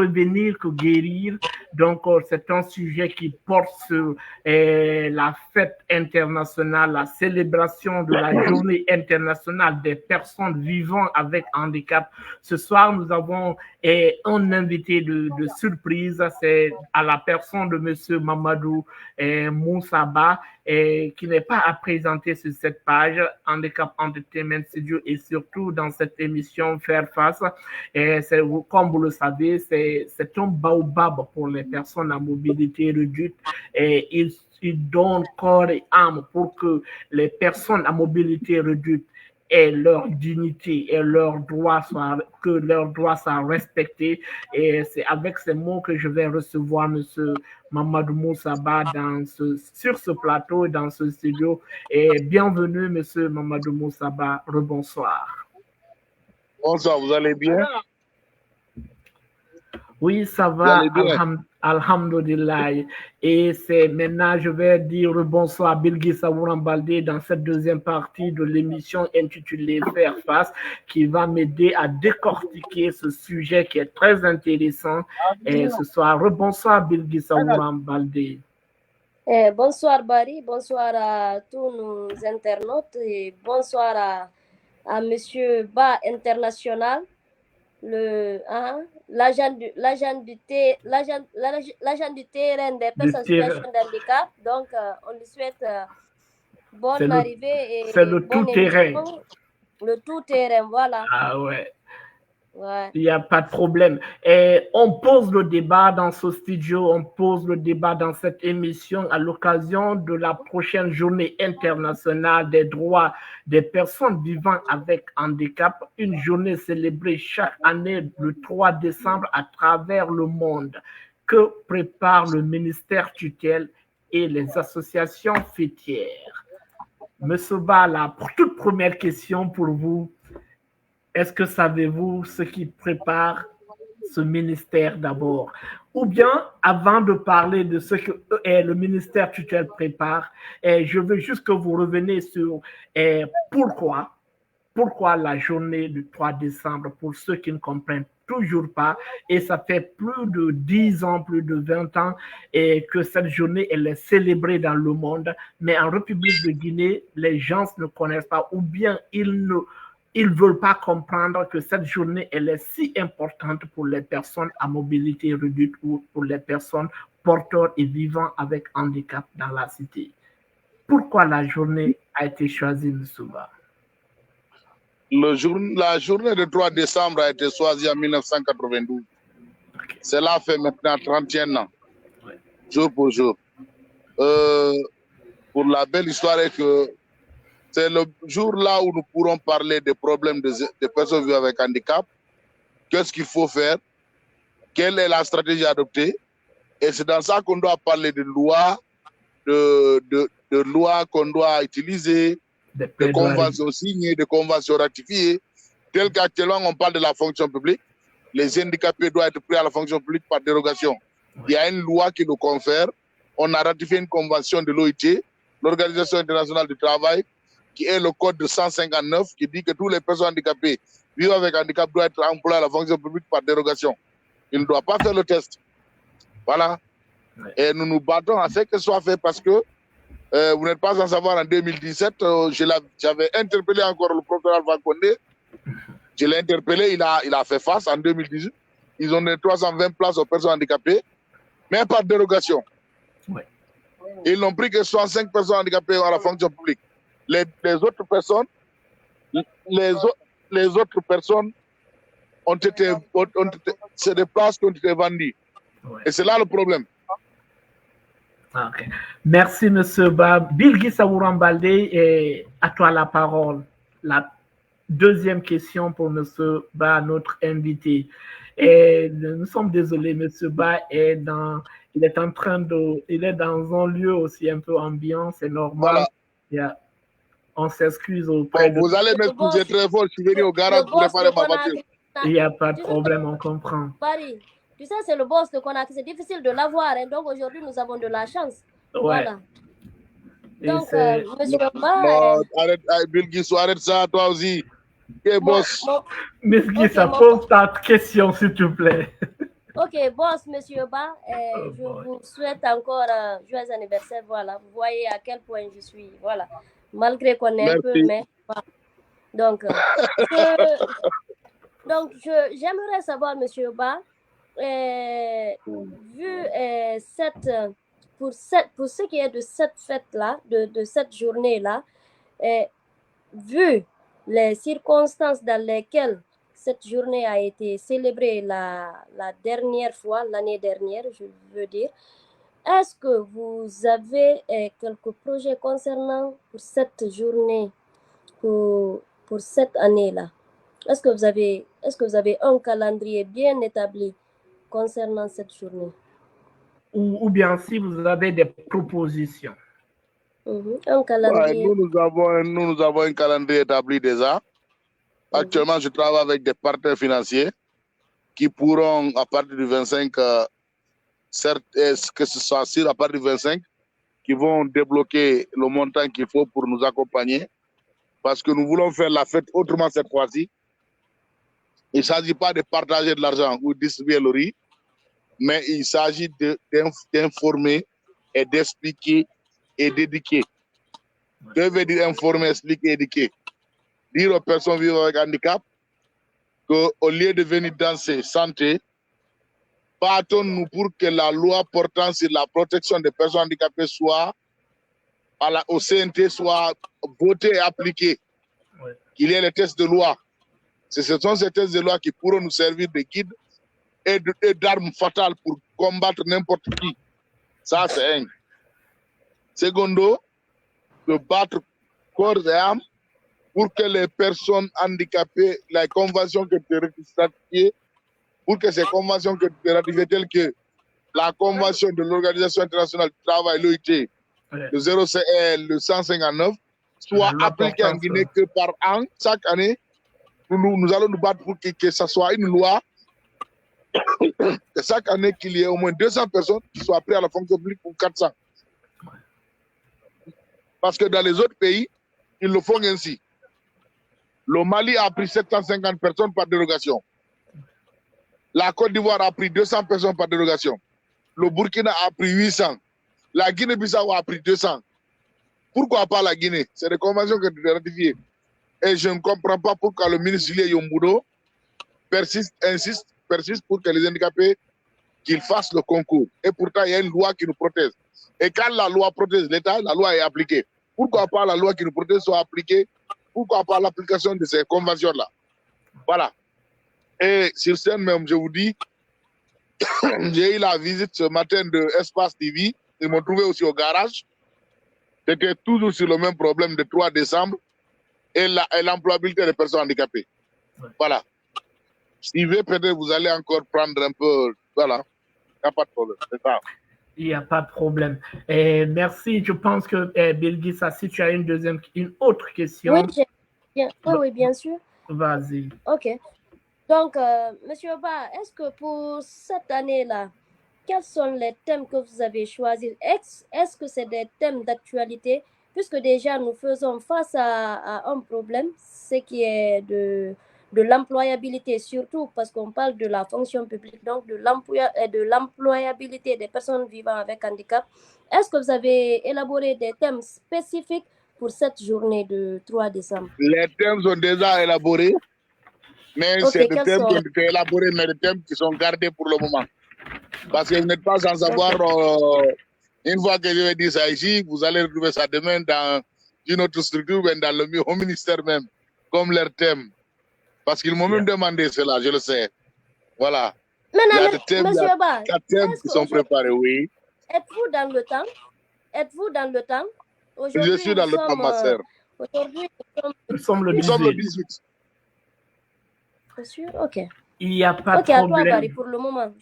prévenir que guérir. Donc, c'est un sujet qui porte sur la fête internationale, la célébration de la journée internationale des personnes vivant avec handicap. Ce soir, nous avons un invité de surprise, c'est à la personne de Monsieur Mamadou Moussaba, qui n'est pas à présenter sur cette page, Handicap Entertainment Studio, et surtout dans cette émission Faire Face. Et comme vous le savez, c'est un baobab pour les personnes à mobilité réduite, et il donne corps et âme pour que les personnes à mobilité réduite et leur dignité et leurs droits soient respectés. Et c'est avec ces mots que je vais recevoir Monsieur Mamadou Moussaba sur ce plateau et dans ce studio. Et bienvenue, Monsieur Mamadou Moussaba. Rebonsoir. Bonsoir, vous allez bien? Oui, ça va, alhamdulillah. Et c'est maintenant, je vais dire bonsoir à Bilgi Sawourambalde dans cette deuxième partie de l'émission intitulée Faire Face, qui va m'aider à décortiquer ce sujet qui est très intéressant. Et ce soir, bonsoir Bilgi Sawourambalde. Bonsoir Barry, bonsoir à tous nos internautes et bonsoir à Monsieur Ba International, l'agent du terrain des personnes en situation de handicap. Donc, on lui souhaite bonne arrivée. C'est le tout-terrain. Le tout-terrain, voilà. Ah ouais. Ouais. Il n'y a pas de problème. Et on pose le débat dans ce studio, on pose le débat dans cette émission à l'occasion de la prochaine journée internationale des droits des personnes vivant avec handicap, une journée célébrée chaque année le 3 décembre à travers le monde. Que prépare le ministère tutelle et les associations fêtières? Monsieur Ba, la toute première question pour vous. Est-ce que savez-vous ce qui prépare ce ministère d'abord? Ou bien, avant de parler de ce que le ministère tutelle prépare, je veux juste que vous reveniez sur pourquoi la journée du 3 décembre, pour ceux qui ne comprennent toujours pas, et ça fait plus de 10 ans, plus de 20 ans, et que cette journée, elle est célébrée dans le monde, mais en République de Guinée, les gens ne connaissent pas, ou bien ils ne veulent pas comprendre que cette journée, elle est si importante pour les personnes à mobilité réduite ou pour les personnes porteurs et vivant avec handicap dans la cité. Pourquoi la journée a été choisie, M. Ba? La journée du 3 décembre a été choisie en 1992. Okay. Cela fait maintenant 31 ans, jour pour jour. Pour la belle histoire est que c'est le jour là où nous pourrons parler des problèmes des personnes vivant avec handicap. Qu'est-ce qu'il faut faire? Quelle est la stratégie adoptée? Et c'est dans ça qu'on doit parler de lois, de lois qu'on doit utiliser, de conventions signées, de conventions ratifiées. Tel qu'actuellement, on parle de la fonction publique. Les handicapés doivent être pris à la fonction publique par dérogation. Ouais. Il y a une loi qui nous confère. On a ratifié une convention de l'OIT, l'Organisation internationale du travail, qui est le code de 159, qui dit que tous les personnes handicapées vivant avec handicap doivent être employées à la fonction publique par dérogation. Ils ne doivent pas faire le test. Voilà. Ouais. Et nous nous battons à ce que ce soit fait parce que vous n'êtes pas sans savoir, en 2017, j'avais interpellé encore le professeur Alpha Condé. Je l'ai interpellé, il a fait face en 2018. Ils ont donné 320 places aux personnes handicapées, mais par dérogation. Ouais. Ils n'ont pris que 65 personnes handicapées à la fonction publique. Les autres personnes ont été c'est des places qui ont été vendues. Ouais. Et c'est là le problème. Okay. Merci, M. Ba. Bilgi Sawourambalde, à toi la parole. La deuxième question pour M. Ba, notre invité. Et nous sommes désolés, M. Ba il est dans un lieu aussi un peu ambiant, c'est normal. Voilà. On s'excuse auprès de... Vous allez m'excuser très fort, je suis venu au garage pour préparer ma voiture. Il n'y a pas de problème, on comprend. Paris. Tu sais, c'est le boss de Conakry, c'est difficile de l'avoir. Hein. Donc aujourd'hui, nous avons de la chance. Ouais. Voilà. Donc, monsieur Ba... arrête, Bilguissou, arrête ça, toi aussi. Quel boss. Bilguissou, pose ta question, s'il te plaît. Ok, boss, monsieur Ba, je vous souhaite encore joyeux anniversaire. Voilà, vous voyez à quel point je suis. Voilà, malgré qu'on est un peu, mais. Voilà. Donc, j'aimerais savoir, monsieur Ba, vu pour ce qui est de cette fête-là, de cette journée-là, vu les circonstances dans lesquelles cette journée a été célébrée la dernière fois, l'année dernière, je veux dire, est-ce que vous avez quelques projets concernant pour cette journée, pour cette année-là? Est-ce que vous avez un calendrier bien établi concernant cette journée? Ou bien si vous avez des propositions. Un calendrier. Ouais, nous avons un calendrier établi déjà. Actuellement, je travaille avec des partenaires financiers qui pourront, à partir du 25, certes, que ce soit sûr, à partir du 25, qui vont débloquer le montant qu'il faut pour nous accompagner. Parce que nous voulons faire la fête autrement cette fois-ci. Il ne s'agit pas de partager de l'argent ou de distribuer le riz, mais il s'agit d'informer et d'expliquer et d'éduquer. Que veut dire informer, expliquer, éduquer? Dire aux personnes vivant avec handicap qu'au lieu de venir danser santé, battons-nous pour que la loi portant sur la protection des personnes handicapées soit au CNT soit votée et appliquée. Ouais. Qu'il y ait les tests de loi. Ce sont ces tests de loi qui pourront nous servir de guide et d'armes fatales pour combattre n'importe qui. Ça, c'est un. Secondo, de battre corps et âme pour que les personnes handicapées, la convention que tu as ratifiée, pour que ces conventions que tu as ratifiées, telles que la convention de l'Organisation internationale du travail, l'OIT, le 159, soit appliquée en Guinée que par an, chaque année, nous allons nous battre pour que ce soit une loi, que chaque année qu'il y ait au moins 200 personnes qui soient prises à la fonction publique pour 400. Parce que dans les autres pays, ils le font ainsi. Le Mali a pris 750 personnes par dérogation. La Côte d'Ivoire a pris 200 personnes par dérogation. Le Burkina a pris 800. La Guinée-Bissau a pris 200. Pourquoi pas la Guinée? C'est des conventions que tu as ratifiées. Et je ne comprends pas pourquoi le ministre Julien Yomboudo persiste pour que les handicapés qu'ils fassent le concours. Et pourtant, il y a une loi qui nous protège. Et quand la loi protège l'État, la loi est appliquée. Pourquoi pas la loi qui nous protège soit appliquée? Pourquoi pas l'application de ces conventions-là? Voilà. Et sur scène même, je vous dis, j'ai eu la visite ce matin de Espace TV. Ils m'ont trouvé aussi au garage. C'était toujours sur le même problème de 3 décembre et l'employabilité des personnes handicapées. Ouais. Voilà. Si vous peut-être vous allez encore prendre un peu. Voilà. Il n'y a pas de problème. C'est ça. Il n'y a pas de problème. Merci. Je pense que Bilgissa, si tu as une autre question. Oui, bien sûr. Vas-y. OK. Donc, Monsieur Ba, est-ce que pour cette année-là, quels sont les thèmes que vous avez choisis? Est-ce que c'est des thèmes d'actualité? Puisque déjà, nous faisons face à un problème, ce qui est de l'employabilité, surtout parce qu'on parle de la fonction publique, donc de l'employabilité des personnes vivant avec handicap. Est-ce que vous avez élaboré des thèmes spécifiques pour cette journée de 3 décembre? Les thèmes sont déjà élaborés, mais c'est des thèmes qui ont été élaborés, mais des thèmes qui sont gardés pour le moment. Parce que vous n'êtes pas sans savoir, une fois que je vais dire ça ici, vous allez retrouver ça demain dans une autre structure, au ministère même, comme leur thème. Parce qu'ils m'ont même demandé cela, je le sais. Voilà. Mais il y a des thèmes, Monsieur Ba, 4 thèmes qui sont préparés, oui. Êtes-vous dans le temps? Êtes-vous dans le temps? Je suis dans le temps, ma sœur. Aujourd'hui, nous sommes le 18. C'est sûr? OK. Il n'y a pas de problème. À toi, Barry, pour le moment.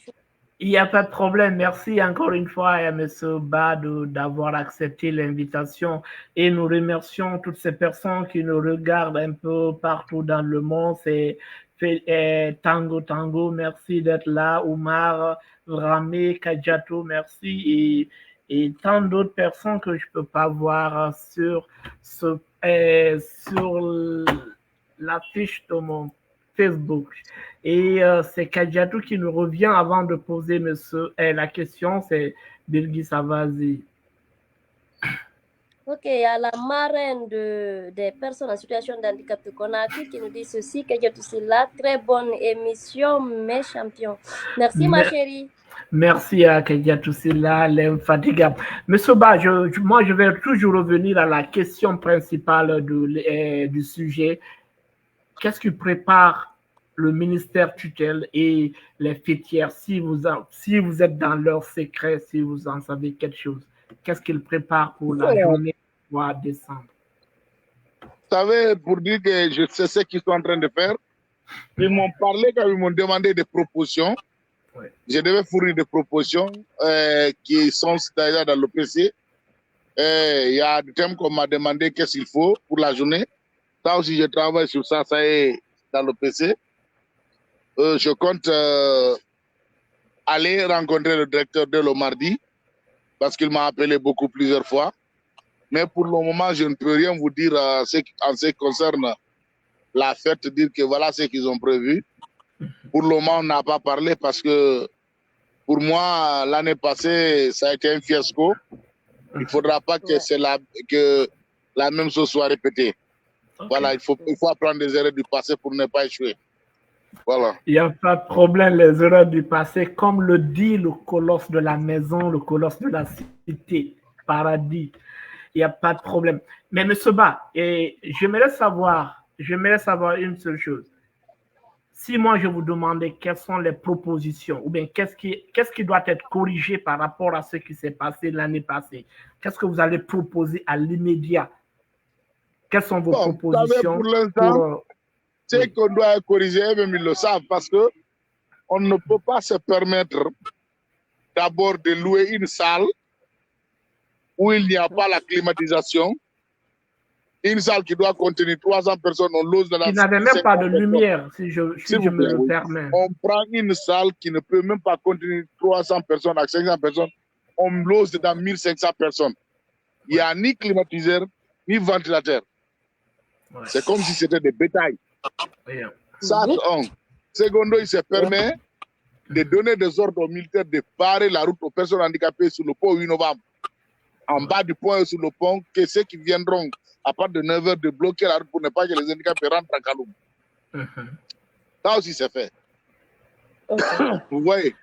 Il n'y a pas de problème. Merci encore une fois à M. Ba d'avoir accepté l'invitation et nous remercions toutes ces personnes qui nous regardent un peu partout dans le monde. C'est Tango, merci d'être là. Oumar, Ramé, Kadjato, merci. Et tant d'autres personnes que je ne peux pas voir sur l'affiche de mon Facebook. Et c'est Kadiatou qui nous revient avant de poser la question, c'est Birgis Avazi. Ok, il y a la marraine des personnes en situation de handicap de Conakry qui nous dit ceci, Kadiatou Silla, très bonne émission, mes champions. Merci ma chérie. Merci à Kadiatou Silla, l'infatigable. Monsieur Ba, moi je vais toujours revenir à la question principale du sujet. Qu'est-ce qui prépare le ministère tutelle et les fêtières si vous êtes dans leur secret, si vous en savez quelque chose? Qu'est-ce qu'ils préparent pour la journée du 3 décembre? Vous savez, pour dire que je sais ce qu'ils sont en train de faire, ils m'ont parlé quand ils m'ont demandé des propositions. Ouais. Je devais fournir des propositions qui sont déjà dans l'OPC. Il y a des thèmes qu'on m'a demandé qu'est-ce qu'il faut pour la journée. Ça aussi, je travaille sur ça, ça est dans l'OPC. Je compte aller rencontrer le directeur dès le mardi parce qu'il m'a appelé plusieurs fois. Mais pour le moment, je ne peux rien vous dire en ce qui concerne la fête, dire que voilà ce qu'ils ont prévu. Pour le moment, on n'a pas parlé parce que pour moi, l'année passée, ça a été un fiasco. Il ne faudra pas que la même chose soit répétée. Okay. Voilà, il faut apprendre des erreurs du passé pour ne pas échouer. Voilà. Il n'y a pas de problème, les erreurs du passé, comme le dit le colosse de la maison, le colosse de la cité, paradis. Il n'y a pas de problème. Mais M. Ba, j'aimerais savoir une seule chose. Si moi je vous demandais quelles sont les propositions, ou bien qu'est-ce qui doit être corrigé par rapport à ce qui s'est passé l'année passée, qu'est-ce que vous allez proposer à l'immédiat? Quelles sont vos propositions? Pour l'instant, ce qu'on doit corriger, même ils le savent, parce qu'on ne peut pas se permettre d'abord de louer une salle où il n'y a pas la climatisation. Une salle qui doit contenir 300 personnes, on lose dans la salle. Qui n'avait même pas de lumière, si je me le permets. On prend une salle qui ne peut même pas contenir 300 personnes à 500 personnes, on lose dans 1500 personnes. Il n'y a ni climatiseur, ni ventilateur. Ouais. C'est comme si c'était des bétails. Yeah. Ça, Secondo, il se permet de donner des ordres aux militaires de barrer la route aux personnes handicapées sur le pont 8 novembre. En bas du pont et sur le pont, que ceux qui viendront à partir de 9h de bloquer la route pour ne pas que les handicapés rentrent à Kaloum. Ça aussi, c'est fait. Vous voyez?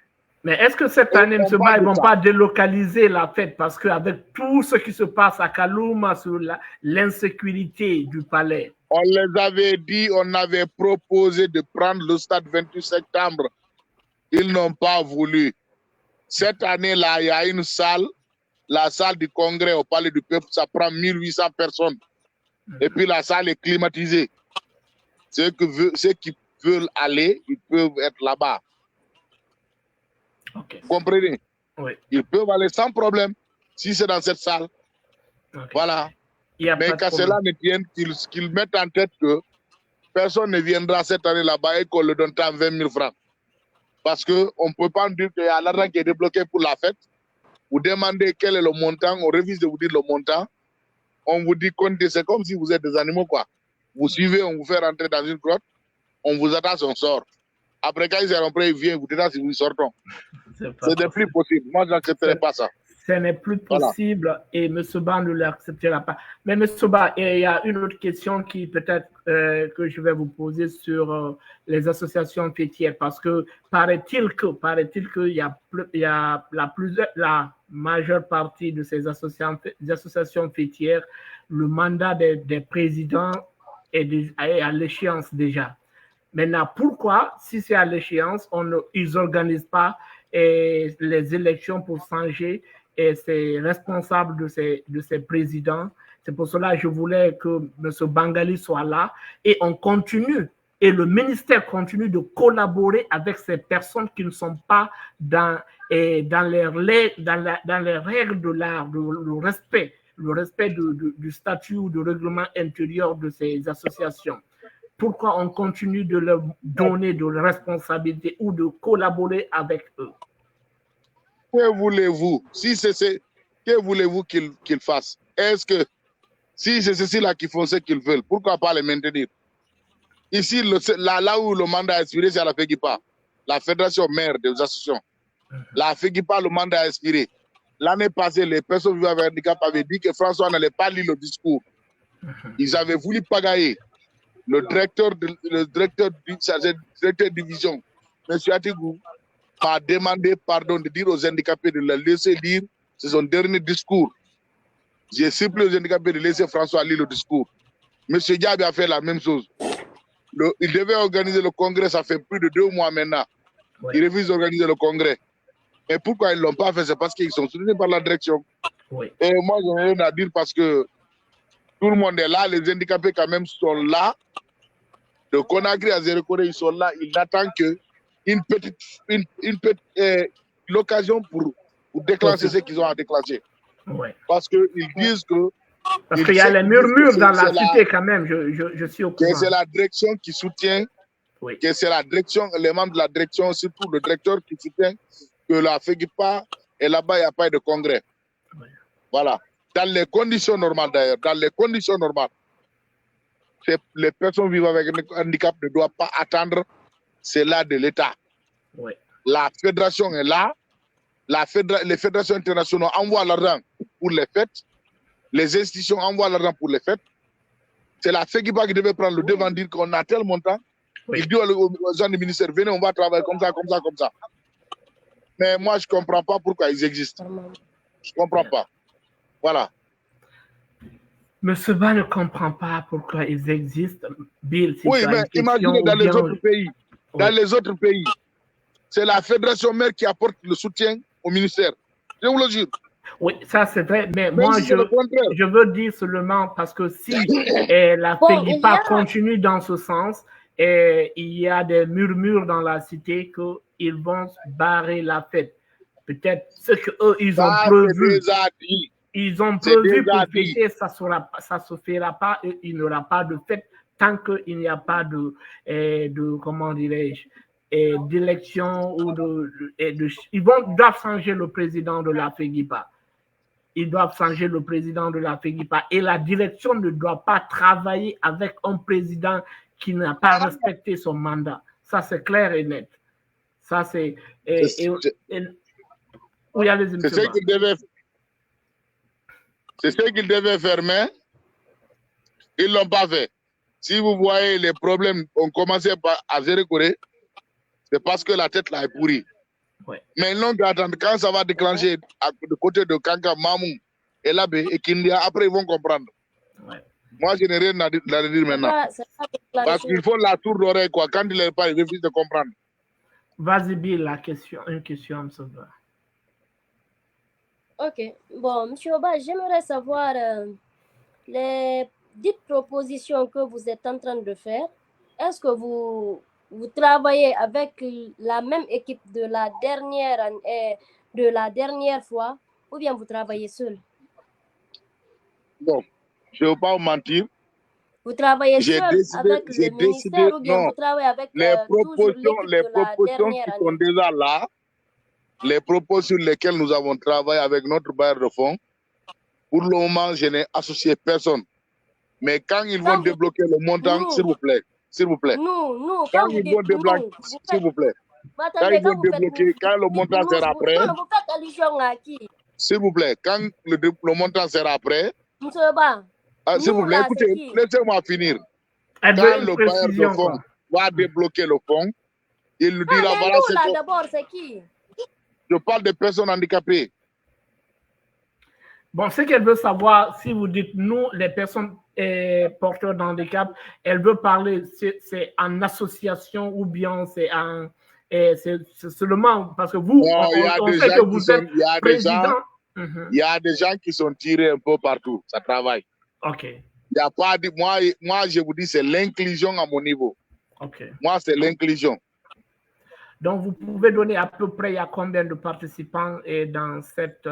Mais est-ce que cette année, M. Ba, ils ne vont pas délocaliser la fête? Parce qu'avec tout ce qui se passe à Kaloum, sur l'insécurité du palais. On les avait dit, on avait proposé de prendre le stade 28 septembre. Ils n'ont pas voulu. Cette année-là, il y a une salle, la salle du congrès au Palais du Peuple, ça prend 1800 personnes. Et puis la salle est climatisée. Ceux qui veulent aller, ils peuvent être là-bas. Okay. Vous comprenez? Oui. Ils peuvent aller sans problème si c'est dans cette salle. Okay. Voilà. Mais qu'à cela ne tienne, qu'ils mettent en tête que personne ne viendra cette année là-bas et qu'on le donne à 20 000 francs. Parce qu'on ne peut pas dire qu'il y a l'argent qui est débloqué pour la fête. Vous demandez quel est le montant, on refuse de vous dire le montant. On vous dit comptez, c'est comme si vous êtes des animaux, quoi. Vous suivez, on vous fait rentrer dans une grotte, on vous attache, on sort. Après, quand ils seront prêts, ils viennent, vous dites si vous sortons. C'est de plus possible. Moi, je n'accepterai pas ça. Ce n'est plus possible, voilà. Et M. Ba ne l'acceptera pas. Mais M. Ba, il y a une autre question qui peut-être que je vais vous poser sur les associations fêtières, parce que paraît-il qu'il y a la majeure partie de ces associations fêtières, le mandat des présidents est à l'échéance déjà. Maintenant, pourquoi, si c'est à l'échéance, ils n'organisent pas les élections pour changer ces responsables de ces présidents? C'est pour cela que je voulais que M. Bangali soit là et on continue. Et le ministère continue de collaborer avec ces personnes qui ne sont pas dans les règles de l'art, le respect du statut ou du règlement intérieur de ces associations. Pourquoi on continue de leur donner de responsabilités ou de collaborer avec eux? Que voulez-vous? Que voulez-vous qu'ils fassent? Est-ce que si c'est ceci-là qui font ce qu'ils veulent, pourquoi pas les maintenir? Ici, là où le mandat a expiré, c'est à la FEGIPA, la Fédération mère des associations. La FEGIPA, le mandat a expiré. L'année passée, les personnes vivant avec handicap avaient dit que François n'allait pas lire le discours. Ils avaient voulu pagailler. Le directeur de division, M. Atigou, m'a demandé pardon de dire aux handicapés de le laisser lire. C'est son dernier discours. J'ai supplié aux handicapés de laisser François lire le discours. M. Diaby a fait la même chose. Il devait organiser le congrès, ça fait plus de 2 mois maintenant. Ouais. Il refuse d'organiser le congrès. Et pourquoi ils ne l'ont pas fait? C'est parce qu'ils sont soutenus par la direction. Oui. Et moi, je n'ai rien à dire parce que tout le monde est là, les handicapés quand même sont là. De Conakry à Zéro-Corée, ils sont là. Ils n'attendent qu'une petite l'occasion pour déclencher ce qu'ils ont à déclencher. Ouais. Parce qu'ils disent que... Parce qu'il y a les murmures dans la cité quand même, je suis au courant. Que c'est la direction qui soutient, oui. Que c'est la direction, les membres de la direction, surtout le directeur qui soutient que la FEGIPA est là-bas, il n'y a pas de congrès. Oui. Voilà. Dans les conditions normales d'ailleurs, dans les conditions normales, les personnes vivant avec un handicap ne doivent pas attendre, c'est là de l'État. Oui. La fédération est là, les fédérations internationales envoient l'argent pour les fêtes, les institutions envoient l'argent pour les fêtes. C'est la FEGIPA qui devait prendre le devant, dire qu'on a tel montant. Oui. Il dit aux gens du ministère, venez, on va travailler comme ça, comme ça, comme ça. Mais moi, je ne comprends pas pourquoi ils existent. Je ne comprends pas. Voilà. Monsieur Ba ne comprend pas pourquoi ils existent. Bill, si oui, mais imaginez dans les autres pays. Oui. Dans les autres pays, c'est la fédération mère qui apporte le soutien au ministère. Je vous le jure. Oui, ça c'est vrai, mais moi je veux dire seulement parce que si la FEGIPA continue dans ce sens, il y a des murmures dans la cité qu'ils vont barrer la fête. Peut-être ce qu'eux, ils ont prévu. Ils ont prévu pour fêter, ça se fera pas, il n'y aura pas de fête tant qu'il n'y a pas de comment dirais-je, d'élection ou ils doivent changer le président de la FEGIPA. Ils doivent changer le président de la FEGIPA et la direction ne doit pas travailler avec un président qui n'a pas respecté son mandat. Ça, c'est clair et net. Ça, c'est... Oui, allez-y, monsieur. C'est ce qu'ils devaient faire, mais ils ne l'ont pas fait. Si vous voyez les problèmes ont commencé à Zéro-Corée, c'est parce que la tête là est pourrie. Ouais. Mais ils n'ont qu'à attendre quand ça va déclencher de côté de Kanka, Mamou, et Labé et Kindia, après ils vont comprendre. Ouais. Moi, je n'ai rien à dire maintenant. Parce qu'ils font la tour d'oreille, quoi. Quand ils ne pas, ils refusent de comprendre. Vas-y, Bill, une question, M. Ba. Ok. Bon, M. Oba, j'aimerais savoir les dites propositions que vous êtes en train de faire. Est-ce que vous travaillez avec la même équipe de la dernière fois ou bien vous travaillez seul? Bon, je ne vais pas vous mentir. Vous travaillez seul avec le ministère ou bien vous travaillez avec les propositions qui sont déjà là, les propos sur lesquels nous avons travaillé avec notre bailleur de fonds, pour le moment, je n'ai associé personne. Mais quand ils vont débloquer le montant, s'il vous plaît, s'il vous plaît. Non, quand ils vont débloquer, s'il vous plaît. Quand ils vont débloquer, quand le montant sera prêt, s'il vous plaît, quand le montant sera prêt, s'il vous plaît, écoutez, laissez-moi finir. Quand le bailleur de fonds va débloquer le fonds, il nous dira, voilà, c'est d'abord, c'est qui? Je parle des personnes handicapées. Bon, ce qu'elle veut savoir, si vous dites nous, les personnes porteurs d'handicap, elle veut parler, c'est en association ou bien c'est seulement parce que vous, on sait que vous êtes président. Il y a des gens qui sont tirés un peu partout, ça travaille. Ok. Il y a pas de, moi, je vous dis, c'est l'inclusion à mon niveau. Ok. Moi, c'est l'inclusion. Donc, vous pouvez donner à peu près, il y a combien de participants dans cette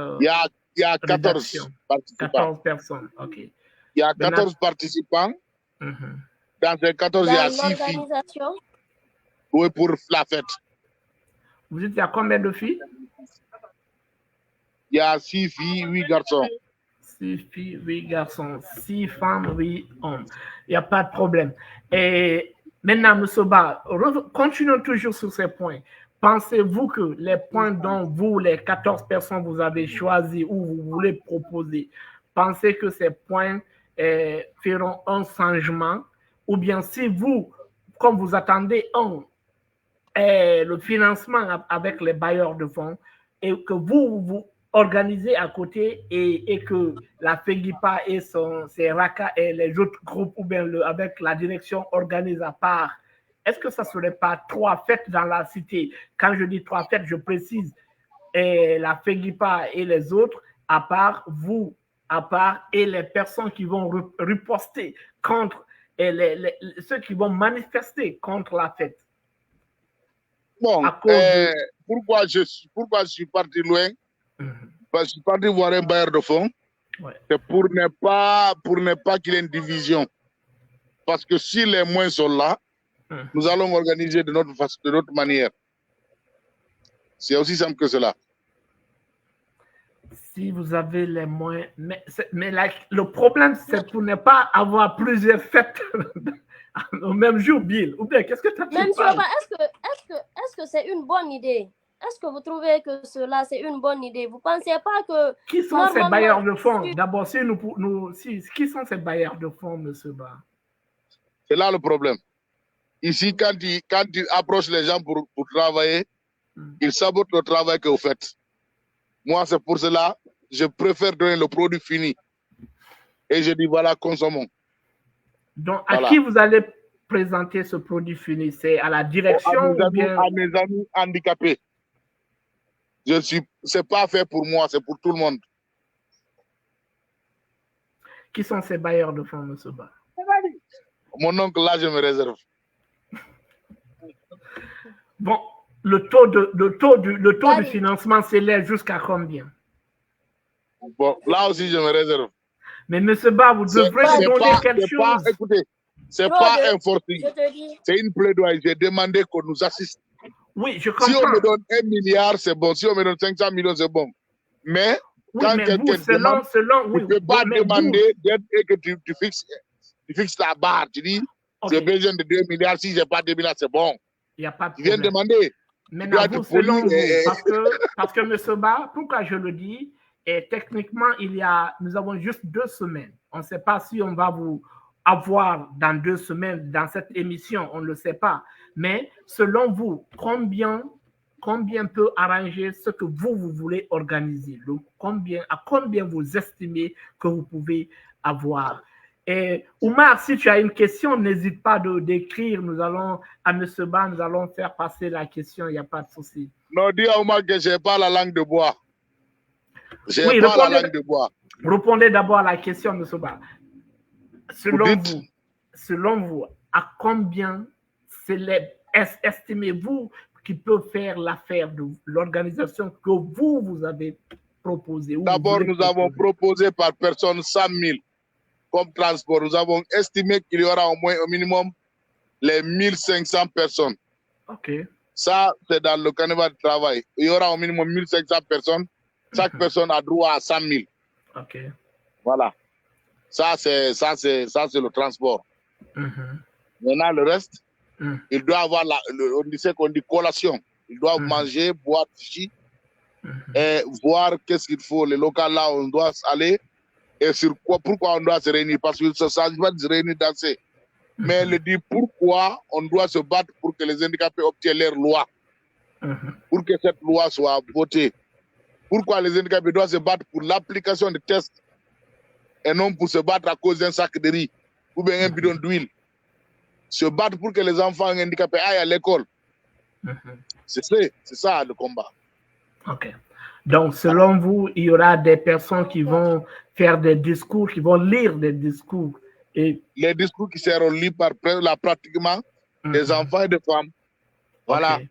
il y a 14 participants. 14 personnes, ok. Il y a 14 participants. Dans ces 14, il y a 6 filles. Oui, pour la fête. Vous dites, il y a combien de filles? Il y a 6 filles, 8 garçons. 6 filles, 8 garçons. 6 femmes, 8 hommes. Il n'y a pas de problème. Et Maintenant, M. Ba, continuons toujours sur ces points. Pensez-vous que les points dont vous, les 14 personnes, vous avez choisi ou vous voulez proposer, pensez que ces points feront un changement? Ou bien si vous, comme vous attendez le financement avec les bailleurs de fonds et que vous organisez à côté et que la FEGIPA et ses RACA et les autres groupes ou bien avec la direction organisent à part, est-ce que ça ne serait pas 3 fêtes dans la cité? Quand je dis 3 fêtes, je précise la FEGIPA et les autres à part, vous à part, et les personnes qui vont riposter contre ceux qui vont manifester contre la fête. Bon, pourquoi je suis parti loin? Parce que je suis parti voir un bailleur de fonds. Ouais. C'est pour ne pas qu'il y ait une division. Parce que si les moyens sont là, nous allons organiser de notre manière. C'est aussi simple que cela. Si vous avez les moyens, mais le problème, c'est pour ne pas avoir plusieurs fêtes au même jour, Bill. Ou bien, qu'est-ce que tu as dit? Est-ce que c'est une bonne idée? Est-ce que vous trouvez que cela, c'est une bonne idée? Vous ne pensez pas que... Qui sont ces bailleurs de fonds? D'abord, qui sont ces bailleurs de fonds, M. Ba? C'est là le problème. Ici, quand ils approchent les gens pour travailler, ils sabotent le travail que vous faites. Moi, c'est pour cela, je préfère donner le produit fini. Et je dis, voilà, consommons. Donc, à qui vous allez présenter ce produit fini? C'est à la direction à mes amis handicapés. C'est pas fait pour moi, c'est pour tout le monde. Qui sont ces bailleurs de fonds, M. Ba? Mon oncle, là, je me réserve. Bon, le taux du financement s'élève jusqu'à combien? Bon, là aussi, je me réserve. Mais M. Ba, vous devrez donner quelque chose. Écoutez, c'est pas un forcing. C'est une plaidoyer. J'ai demandé qu'on nous assiste. Oui, je comprends. Si on me donne 1 milliard, c'est bon. Si on me donne 500 millions, c'est bon. Mais quand quelqu'un demande, tu ne peux pas demander d'aide et que tu fixes la barre. Tu dis, j'ai besoin de 2 milliards. Si je n'ai pas 2 milliards, c'est bon. Il n'y a pas de problème. Tu viens demander. Maintenant, vous, selon vous, parce que M. Ba, pourquoi je le dis, et techniquement, nous avons juste 2 semaines. On ne sait pas si on va vous avoir dans 2 semaines dans cette émission, on ne le sait pas. Mais selon vous, combien peut arranger ce que vous voulez organiser? Donc, à combien vous estimez que vous pouvez avoir? Et Oumar, si tu as une question, n'hésite pas d'écrire. À M. Ba, nous allons faire passer la question, il n'y a pas de souci. Non, dis à Oumar que je n'ai pas la langue de bois. Je n'ai pas la langue de bois. Répondez d'abord à la question, M. Ba. Selon vous, à combien estimez-vous qui peut faire l'affaire de l'organisation que vous avez proposée? D'abord, nous avons proposé par personne 100 000 comme transport. Nous avons estimé qu'il y aura au minimum les 1500 personnes. OK. Ça, c'est dans le carnaval de travail. Il y aura au minimum 1500 personnes. Chaque personne a droit à 100 000. OK. Voilà. Ça, c'est le transport. Maintenant, le reste, il doit avoir, on dit qu'on dit collation. Ils doivent manger, boire, chichi, et voir qu'est-ce qu'il faut. Les locaux là, on doit aller. Et pourquoi on doit se réunir? Parce que ce ne pas de se réunir danser. Mais elle dit pourquoi on doit se battre pour que les handicapés obtiennent leur loi. Pour que cette loi soit votée. Pourquoi les handicapés doivent se battre pour l'application des tests et non pour se battre à cause d'un sac de riz ou bien un bidon d'huile. Se battre pour que les enfants handicapés aillent à l'école. C'est ça le combat. OK. Donc, selon vous, il y aura des personnes qui vont faire des discours, qui vont lire des discours. Et... les discours qui seront lus par pratiquement des enfants et des femmes. Voilà. Okay.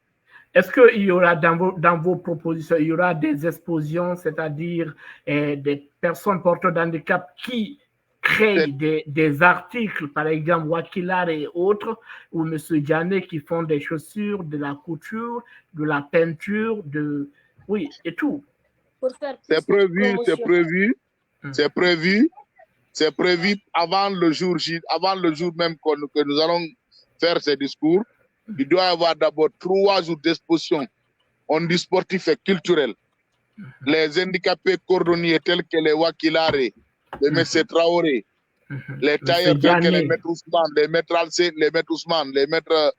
Est-ce qu'il y aura dans vos propositions, il y aura des expositions, c'est-à-dire des personnes porteurs d'handicap qui créent des articles, par exemple Wakilar et autres, ou M. Diané qui font des chaussures, de la couture, de la peinture, oui, et tout. C'est prévu avant le jour même que nous allons faire ses discours, il doit avoir d'abord 3 jours d'exposition. On dit sportif et culturel. Les handicapés cordonniers tels que les Wakilare, les M. Traoré, les tailleurs tels que les maîtres Ousmane, les maîtres Alcé, les maîtres Ousmane, les maîtres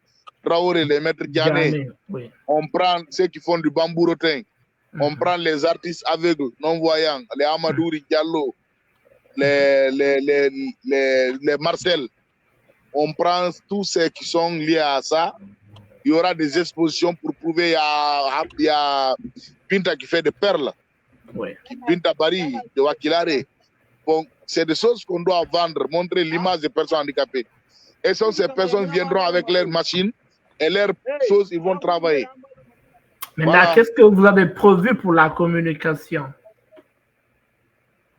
Traoré, les maîtres Diané. Oui. On prend ceux qui font du bambou rotin. On prend les artistes aveugles, non-voyants, les Amadouri Diallo, les Marcel. On prend tous ceux qui sont liés à ça. Il y aura des expositions pour prouver il y a Binta qui fait des perles. Oui. Binta Bari, de Wakilare. Bon, c'est des choses qu'on doit vendre, montrer l'image des personnes handicapées. Et ça, ces personnes viendront avec leurs machines et leurs choses, ils vont travailler. Maintenant, Voilà. qu'est-ce que vous avez prévu pour la communication?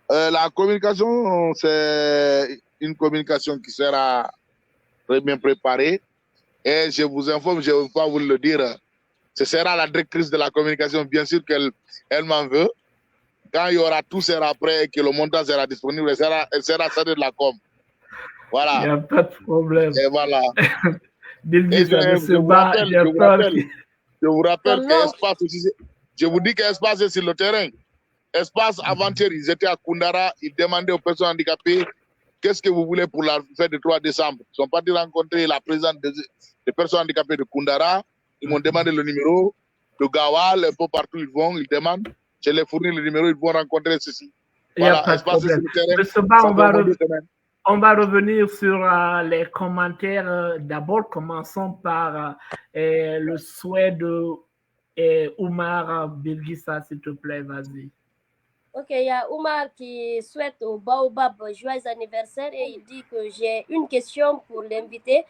La communication, c'est une communication qui sera très bien préparée. Et je vous informe, je ne vais pas vous le dire, ce sera la directrice de la communication, bien sûr qu'elle m'en veut. Quand il y aura tout sera prêt et que le montant sera disponible, elle sera chargée de la com. Voilà. Il n'y a pas de problème. Et voilà. Et je vous rappelle qu'Espace aussi, je vous dis qu'Espace est sur le terrain. Espace avant-hier, ils étaient à Koundara, ils demandaient aux personnes handicapées qu'est-ce que vous voulez pour la fête du 3 décembre. Ils sont partis rencontrer la présidente des personnes handicapées de Koundara. Ils m'ont demandé le numéro de Gawal, un peu partout ils vont, ils demandent. Je les fournis le numéro, ils vont rencontrer ceci. Voilà, Espace sur le terrain. On va revenir sur les commentaires. D'abord, commençons par le souhait de Oumar Bilgissa, s'il te plaît, vas-y. Ok, il y a Oumar qui souhaite au Baobab joyeux anniversaire et il dit que j'ai une question pour l'invité.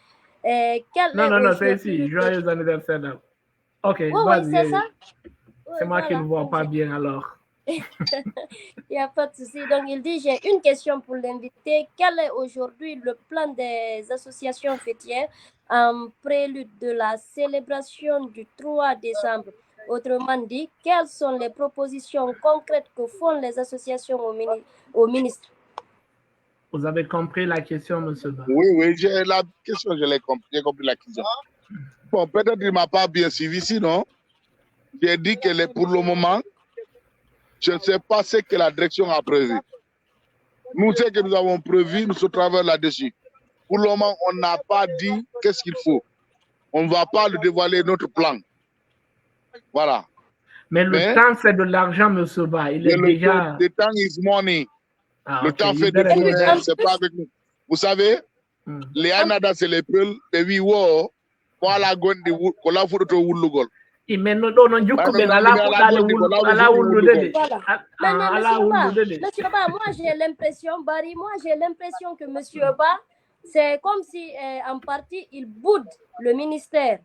Non, c'est ici, joyeux anniversaire. Là. Ok, vas-y. C'est ça? C'est moi qui ne vois pas bien alors. Il n'y a pas de souci. Donc, il dit, j'ai une question pour l'invité. Quel est aujourd'hui le plan des associations fêtières en prélude de la célébration du 3 décembre? Autrement dit, quelles sont les propositions concrètes que font les associations au ministre? Vous avez compris la question, M. Ba? Oui, la question, je l'ai compris. J'ai compris la question. Bon, peut-être qu'il ne m'a pas bien suivi, sinon, j'ai dit que pour le moment, je ne sais pas ce que la direction a prévu. Nous, ce que nous avons prévu, nous travaillons là-dessus. Pour le moment, on n'a pas dit qu'est-ce qu'il faut. On ne va pas le dévoiler notre plan. Voilà. Mais le temps, c'est de l'argent, M. Ba. Il est déjà... Le temps is money. Le temps fait des problèmes, c'est pas avec nous. Vous savez, les Anada, c'est les peuls, les Wiwo, voilà, Gondi, Kola Furuto Wulugol. Mais monsieur Ba, moi j'ai l'impression que monsieur Ba, c'est comme si en partie il boude le ministère.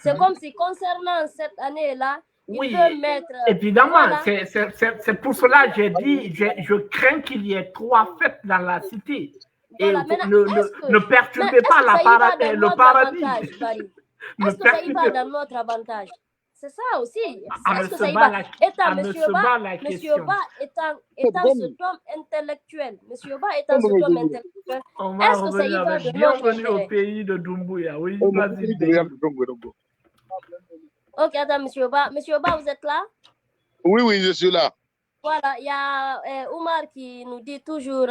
C'est comme si concernant cette année-là, il veut mettre... Évidemment, c'est pour cela que j'ai dit, je crains qu'il y ait 3 fêtes dans la cité. Et ne perturbez pas le paradis. Est-ce que ça y va dans notre avantage? C'est ça aussi. Est-ce que ça y va? Monsieur Ba étant cet homme intellectuel, monsieur Ba étant cet homme intellectuel, est-ce que ça y va de notre bienvenue au pays de Doumbouya. Oui, vas-y. Ok, attends, monsieur Ba, vous êtes là? Oui, je suis là. Voilà, il y a Oumar qui nous dit toujours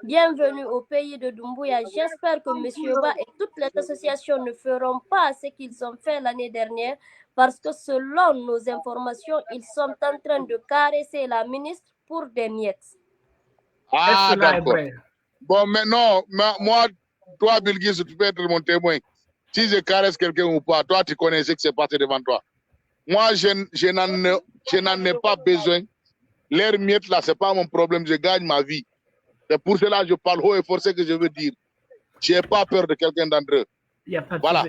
bienvenue au pays de Doumbouya. J'espère que monsieur Ba et toutes les associations ne feront pas ce qu'ils ont fait l'année dernière parce que selon nos informations, ils sont en train de caresser la ministre pour des miettes. Ah, d'accord. Bon, maintenant, moi, toi, Bilgis, tu peux être mon témoin. Si je caresse quelqu'un ou pas, toi, tu connais ce qui s'est passé devant toi. Moi, je n'en ai pas besoin. L'air miette là, ce n'est pas mon problème, je gagne ma vie. C'est pour cela que je parle haut et fort ce que je veux dire. Je n'ai pas peur de quelqu'un d'entre eux. Il n'y a pas de voilà.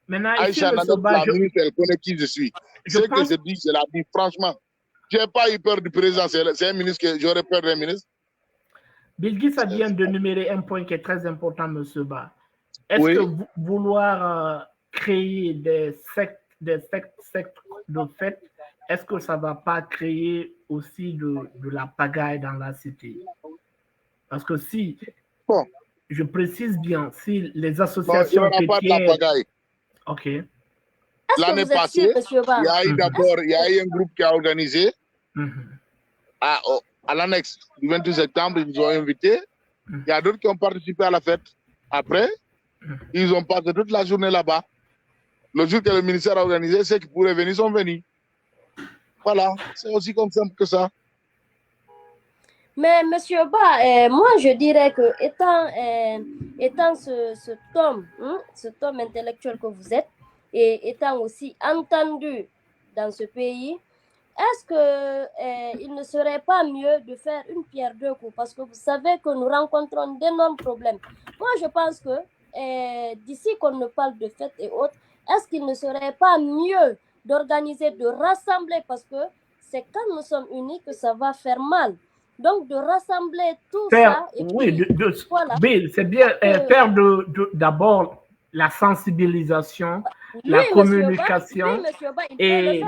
Maintenant, Aïcha, la ministre, elle connaît qui je suis. Ce que je dis, je la dis franchement. Je n'ai pas eu peur du président, c'est un ministre que j'aurais peur d'un ministre. Bilgis a vient de numérer un point qui est très important, M. Ba. Est-ce que vouloir créer des sectes de fête, est-ce que ça ne va pas créer aussi de la pagaille dans la cité? Parce que si... Bon, je précise bien, si les Non, il n'y associations aura pas de la pétières... pagaille. OK. Est-ce que L'année vous êtes passée, sûr, monsieur Ba? il y a eu d'abord, il y a eu un groupe qui a organisé à l'annexe du 28 septembre, ils nous ont invités. Il y a d'autres qui ont participé à la fête. Après, ils ont passé toute la journée là-bas. Le jour que le ministère a organisé, ceux qui pourraient venir sont venus. Voilà, c'est aussi comme simple que ça. Mais monsieur Ba, moi je dirais que étant cet homme intellectuel que vous êtes, et étant aussi entendu dans ce pays, est-ce que il ne serait pas mieux de faire une pierre deux coups? Parce que vous savez que nous rencontrons d'énormes problèmes. Moi je pense que d'ici qu'on ne parle de fêtes et autres, est-ce qu'il ne serait pas mieux d'organiser, de rassembler, parce que c'est quand nous sommes unis que ça va faire mal. Donc, de rassembler tout ça. Et oui, puis, voilà. Bill, c'est bien faire d'abord la sensibilisation, Oui, la monsieur communication Ba, et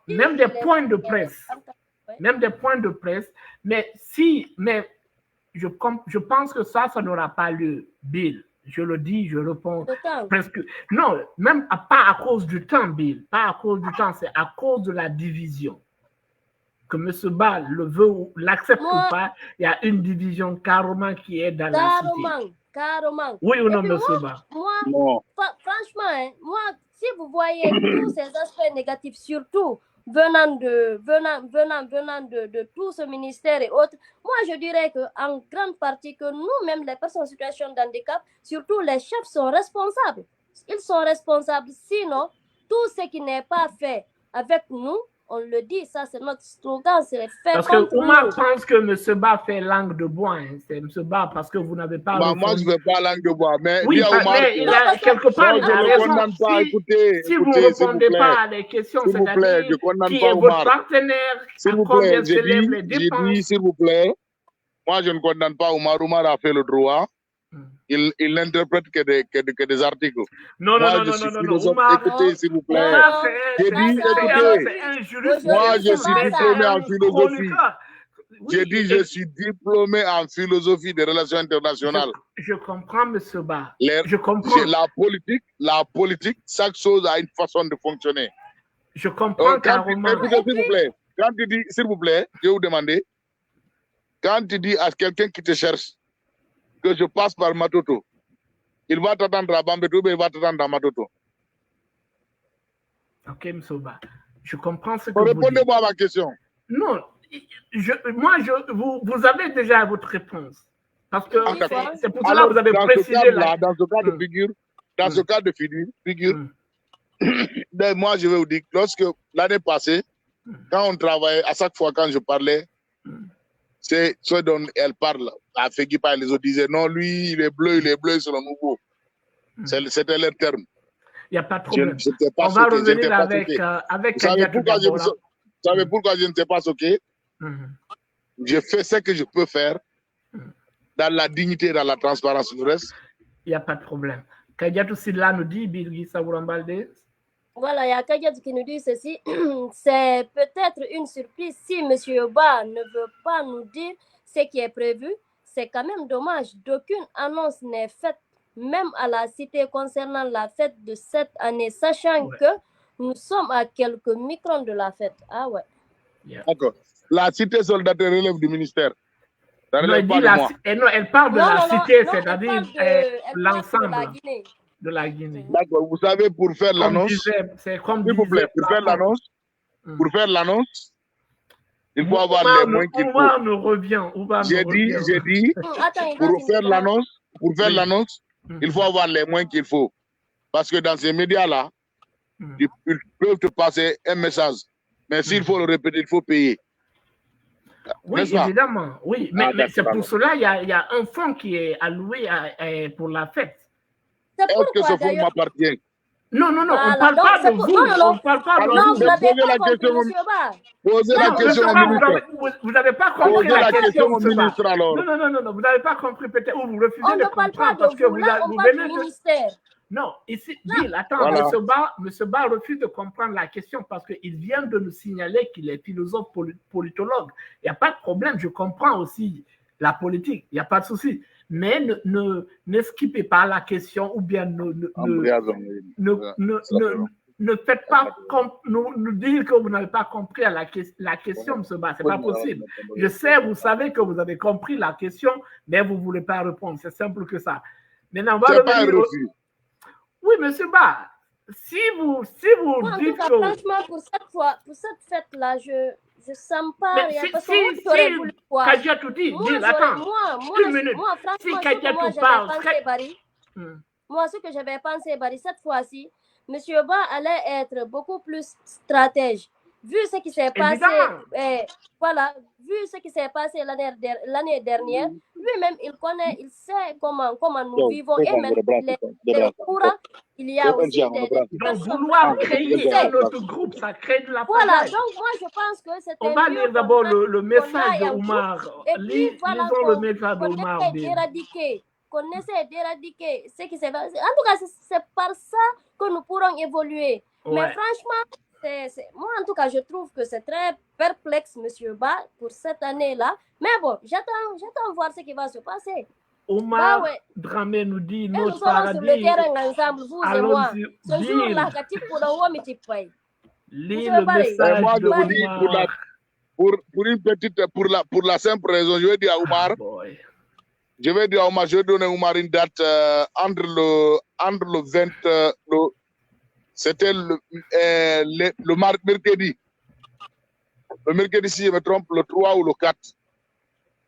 même des points de presse. Ouais. Même des points de presse. Mais je pense que ça n'aura pas lieu, Bill. Je le dis, je réponds presque. Non, même pas à cause du temps, Bill. Pas à cause du temps, c'est à cause de la division. Que M. Ba le veut ou l'accepte ou pas, il y a une division carrément qui est dans la cité. Carrément. Oui ou non, M. Ba? Moi, franchement, moi, si vous voyez tous ces aspects négatifs, surtout venant de tout ce ministère et autres, moi je dirais qu'en grande partie que nous-mêmes, les personnes en situation de handicap, surtout les chefs sont responsables. Ils sont responsables, sinon tout ce qui n'est pas fait avec nous, on le dit, ça c'est notre slogan, c'est fait parce contre que Oumar nous. pense que M. Ba fait langue de bois. Hein. C'est M. Ba parce que vous n'avez pas... Moi, je ne fais pas langue de bois. Mais oui, Oumar, mais il a quelque part il a raison. Si vous ne répondez pas à les questions, c'est-à-dire qui est votre partenaire, s'il vous plaît, j'ai dit, s'il vous plaît, moi je ne condamne pas Oumar. Oumar a fait le droit. Il n'interprète que des articles. Non. Oumar, écoutez, s'il vous plaît. J'ai dit, écoutez, moi, je suis diplômé en philosophie. J'ai dit, je suis diplômé en philosophie des relations internationales. Je comprends, M. Ba. Je comprends. La politique, chaque chose a une façon de fonctionner. Je comprends carrément. Écoutez, s'il vous plaît. Quand tu dis, s'il vous plaît, je vais vous demander, quand tu dis à quelqu'un qui te cherche, que je passe par Matoto, il va t'attendre à Bambeto, mais il va t'attendre à Matoto. Ok, M. Ba. Je comprends ce que vous dites. Répondez-moi à ma question. Non, vous avez déjà votre réponse. Parce que c'est pour cela que vous avez précisé là. Dans ce cas de figure, moi je vais vous dire, lorsque l'année passée, quand on travaillait, à chaque fois quand je parlais, c'est ce dont elle parle, à Fegipa, les autres disaient non, lui, il est bleu, c'est le nouveau. C'était leur terme. Il n'y a pas de problème. On va revenir avec vous savez pourquoi je ne sais pas choqué? Je fais ce que je peux faire dans la dignité et dans la transparence du reste. Il n'y a pas de problème. Kadiatou Silla nous dit, Birgui Savourambalde. Voilà, il y a Kadiatou qui nous dit ceci. C'est peut-être une surprise si M. Ba ne veut pas nous dire ce qui est prévu. C'est quand même dommage. D'aucune annonce n'est faite, même à la cité, concernant la fête de cette année, sachant que nous sommes à quelques microns de la fête. Ah ouais. D'accord. La cité soldatée relève du ministère. Non, elle parle de la cité, c'est-à-dire l'ensemble de la Guinée. D'accord. Vous savez, pour faire l'annonce, s'il vous plaît, pour faire l'annonce, il faut avoir les moyens qu'il faut. Nous revient. J'ai dit, pour faire l'annonce, il faut avoir les moyens qu'il faut. Parce que dans ces médias-là, ils peuvent te passer un message. Mais s'il faut le répéter, il faut payer. Oui, évidemment. Oui, mais c'est pour cela qu'il y a un fonds qui est alloué pour la fête. Est-ce que ce fonds m'appartient? Non, on ne parle pas de vous. On ne parle pas de vous. Posez la question au ministre. Vous n'avez pas compris la question au ministre alors. Non, vous n'avez pas compris peut-être, ou vous refusez de comprendre parce que vous venez de... ministère. Non, ici, Bill, attends, M. Ba refuse de comprendre la question parce qu'il vient de nous signaler qu'il est philosophe politologue. Il n'y a pas de problème, je comprends aussi la politique, il n'y a pas de souci. mais ne skippez pas la question ou bien ne faites pas nous dire que vous n'avez pas compris la question, M. Ba. Ce n'est pas possible. Je sais, vous savez que vous avez compris la question, mais vous ne voulez pas répondre. C'est simple que ça. Maintenant, on va revenir. Oui, M. Ba. Si vous dites que... Franchement, pour cette fête-là, je ne sens pas rien. Parce que moi, Kadiatou dit, attends, une minute. Moi, franchement, ce que j'avais pensé, Barry, cette fois-ci, M. Ba allait être beaucoup plus stratège. Vu ce qui s'est passé, voilà, vu ce qui s'est passé l'année dernière, lui-même, il connaît, il sait comment nous vivons. Et même les courants, il y a aussi des personnes. Vouloir créer un autre groupe, ça crée de la Voilà, donc moi, je pense que c'est on va lire d'abord le message de Oumar. Et puis, voilà, le message de Oumar. Qu'on essaie d'éradiquer ce qui s'est passé. En tout cas, c'est par ça que nous pourrons évoluer. Ouais. Mais franchement, moi, en tout cas, je trouve que c'est très perplexe, M. Ba, pour cette année-là. Mais bon, j'attends voir ce qui va se passer. Omar Dramé nous dit notre paradis. Nous sommes sur le terrain ensemble, vous et moi. Ce jour-là, lis le message moi, de vous dis, pour la simple raison, je vais dire à Omar, je vais donner à Omar une date entre le 20, c'était le mercredi. Le mercredi, si je me trompe, le 3 ou le 4.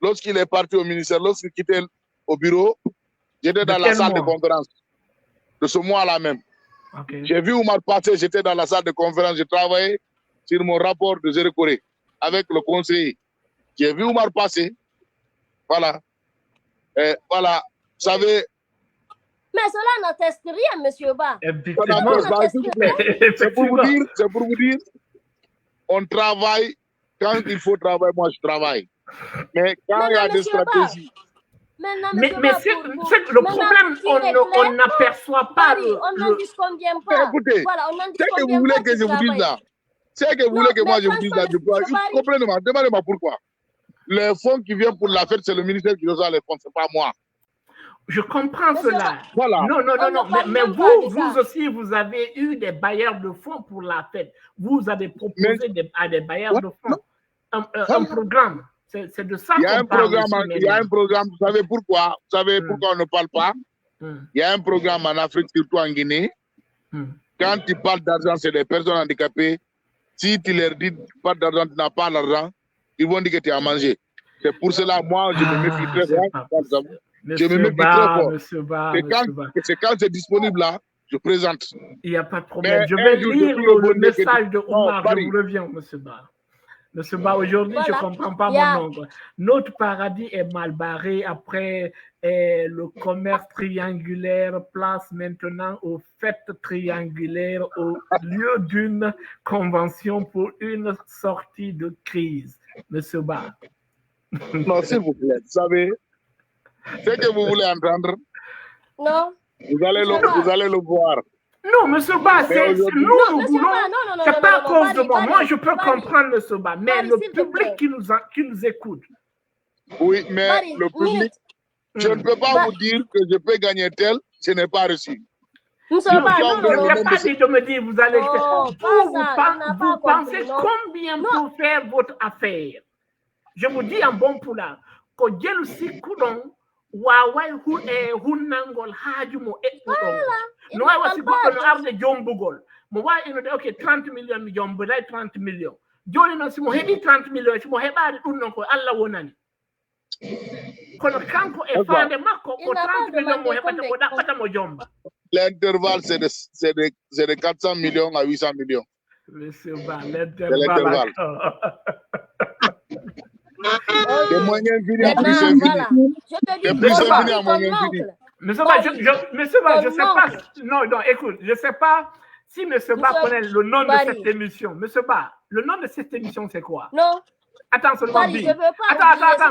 Lorsqu'il est parti au ministère, lorsqu'il quittait au bureau, j'étais dans la salle de conférence de ce mois-là même. Okay. J'ai vu Omar passer, j'étais dans la salle de conférence, j'ai travaillé sur mon rapport de Zéro Corée avec le conseiller. J'ai vu Omar passer. Voilà. Voilà. Vous savez. Mais cela n'atteste rien, M. Ba. C'est pour vous dire, on travaille. Quand il faut travailler, moi je travaille. Mais quand il y a des stratégies. Mais le problème, on n'aperçoit pas. On n'en disconvient pas. Écoutez, voilà, c'est que vous voulez que je vous dise là. C'est que vous voulez que moi je vous dise là. Comprenez-moi, demandez-moi pourquoi. Les fonds qui viennent pour la fête, c'est le ministère qui reçoit les fonds, c'est pas moi. Je comprends cela. Voilà. Non. Mais vous aussi, vous avez eu des bailleurs de fonds pour la fête. Vous avez proposé à des bailleurs de fonds un programme. C'est de ça qu'on parle. Il y a un programme, vous savez pourquoi? Vous savez pourquoi on ne parle pas? Il y a un programme en Afrique, surtout en Guinée. Quand tu parles d'argent, c'est des personnes handicapées. Si tu leur dis pas d'argent, tu n'as pas l'argent, ils vont dire que tu as mangé. C'est pour cela, moi, je me méfie très fort. Je me méfie très fort. C'est quand c'est disponible là, je présente. Il n'y a pas de problème. Je vais lire le message de Omar. Je vous reviens, M. Ba. Monsieur Ba, aujourd'hui, je ne comprends pas mon nom. Notre paradis est mal barré après le commerce triangulaire, place maintenant aux fêtes triangulaires au lieu d'une convention pour une sortie de crise. Monsieur Ba. Non, s'il vous plaît, vous savez, c'est que vous voulez entendre. Non. Vous allez le voir. Non, M. Ba, nous voulons. C'est pas à cause de moi. Moi, je peux comprendre, M. Ba, mais le public qui nous écoute. Oui, mais le public, je ne peux pas vous dire que je peux gagner tel, je n'ai pas reçu. Je n'ai pas dit de me dire, vous allez. Vous pensez combien pour faire votre affaire? Je vous dis en bon poula, que Djelousi Koudon, Wawai Hunangol Hajumo et Koudon. Nous avons aussi de Djombugol. Moi, il nous dit, ok, 30 millions, Djombo, 30 millions. Djoli non, si moi, 30 millions, si moi, hebari, unonko, Allah wonani. Kono kanko e fande makko, ko 30 millions, moi, hebata, ko dakata mo Djomba. L'intervalle, c'est de 400 millions à 800 millions. Monsieur Ba, l'intervalle. Des moyens finis à plus infinis. Des plus infinis à moyens finis. Monsieur Ba, je ne sais pas. Non, écoute, je ne sais pas si Monsieur Ba connaît le nom de cette émission. Monsieur Ba, le nom de cette émission, c'est quoi? Non. Attends seulement, attends,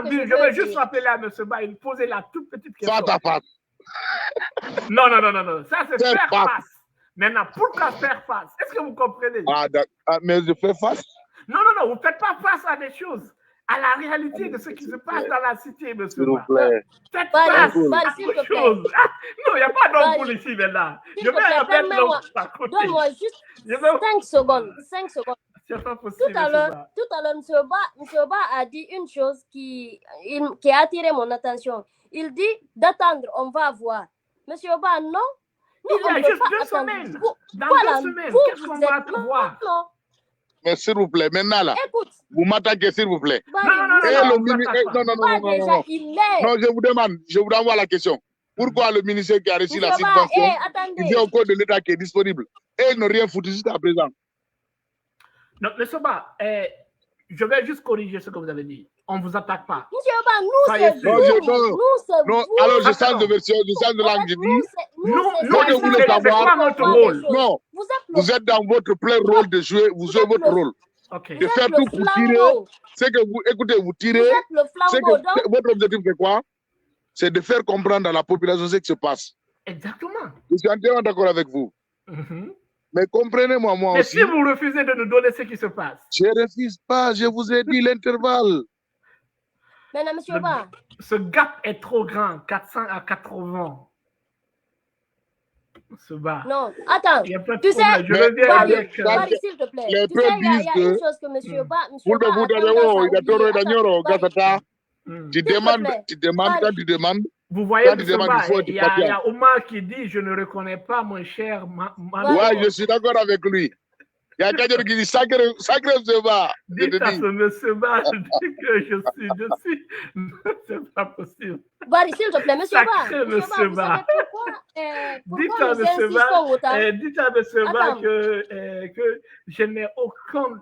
je veux juste rappeler à Monsieur Ba, il posait la toute petite question. Face à face. Non. Ça, c'est faire face. Maintenant, pourquoi faire face? Est-ce que vous comprenez? Mais je fais face. Non, vous ne faites pas face à des choses. à la réalité de ce qui se passe dans la cité, M. S'il vous Ba. plaît. Faites Bari, face Bari, à s'il autre te plaît. chose. Ah, non, il n'y a pas d'homme Bari, politique maintenant. s'il Je te vais plaît, mettre permets-moi. l'homme à côté. Donne-moi juste Je vais... 5 secondes. 5 secondes. C'est pas possible, Tout à M. l'heure, Ba. M. Ba a dit une chose qui a attiré mon attention. Il dit d'attendre, on va voir. M. Ba, non. Il y on a ne peut juste pas 2 attendre. semaines. Dans Voilà, 2 semaines, vous, qu'est-ce qu'on vous va êtes... voir? Non, Mais s'il vous plaît, maintenant là, écoute. vous m'attaquez, s'il vous plaît. Bari, Non, non, non, vous Et non, le on ne ministre. s'attaque pas. Non, non, non, pas non, non, déjà, non. il est. Non, je vous renvoie la question. Pourquoi le ministère qui a reçu la Monsieur Ba, subvention, il attendez. vient au code de l'État qui est disponible et ils n'ont rien foutu jusqu'à présent? Non, M. Ba, je vais juste corriger ce que vous avez dit. On ne vous attaque pas. Monsieur Ba, nous, Soyez c'est sûr. vous. Nous, c'est Non, vous. alors je change de version, je change de langue, je dis. Nous, Quand je voulais c'est savoir- quoi notre rôle? Non, vous êtes dans votre plein rôle de jouer, vous jouez votre rôle. Ok. De faire tout pour tirer. C'est que vous, écoutez, vous Vous tirez. êtes le C'est flambeau, que donc votre objectif, c'est quoi? C'est de faire comprendre à la population ce qui se passe. Exactement. Je suis entièrement d'accord avec vous. Mhm. Mais comprenez-moi, moi Mais aussi. si vous refusez de nous donner ce qui se passe, Je ne refuse pas, je vous ai dit l'intervalle. maintenant, monsieur Ba, ce gap est trop grand, 400 à 80. Ce bas. non, attends. Il y a pas de Tu sais, problème. Je reviens Bari, avec. Bari, s'il te plaît. les Tu sais, il y a peuples une disent chose que monsieur Ba, Vous monsieur Ba de vous a d'ailleurs, tendance à il a tort oublier. d'ailleurs, Attends, Bari, Gassata. Hmm. Tu S'il te demandes, plaît. tu demandes, Bari. quand tu demandes, Vous voyez, Quand tu ce demandes, bas, il faut être il y a patient. Omar qui dit je ne reconnais pas mon cher Bari. ouais, je suis d'accord avec lui. Il y a quelqu'un qui dit sacré, sacré ce bas. Je Dites te à dis. ce monsieur bas, je dis que je suis dessus. C'est pas possible. Bari, s'il te plaît, monsieur Ba. Sacré Monsieur monsieur Ba, vous Ba. savez pourquoi, Dites pourquoi à nous monsieur insistons autant? Ba, dites à monsieur Ba Attends. que je n'ai aucune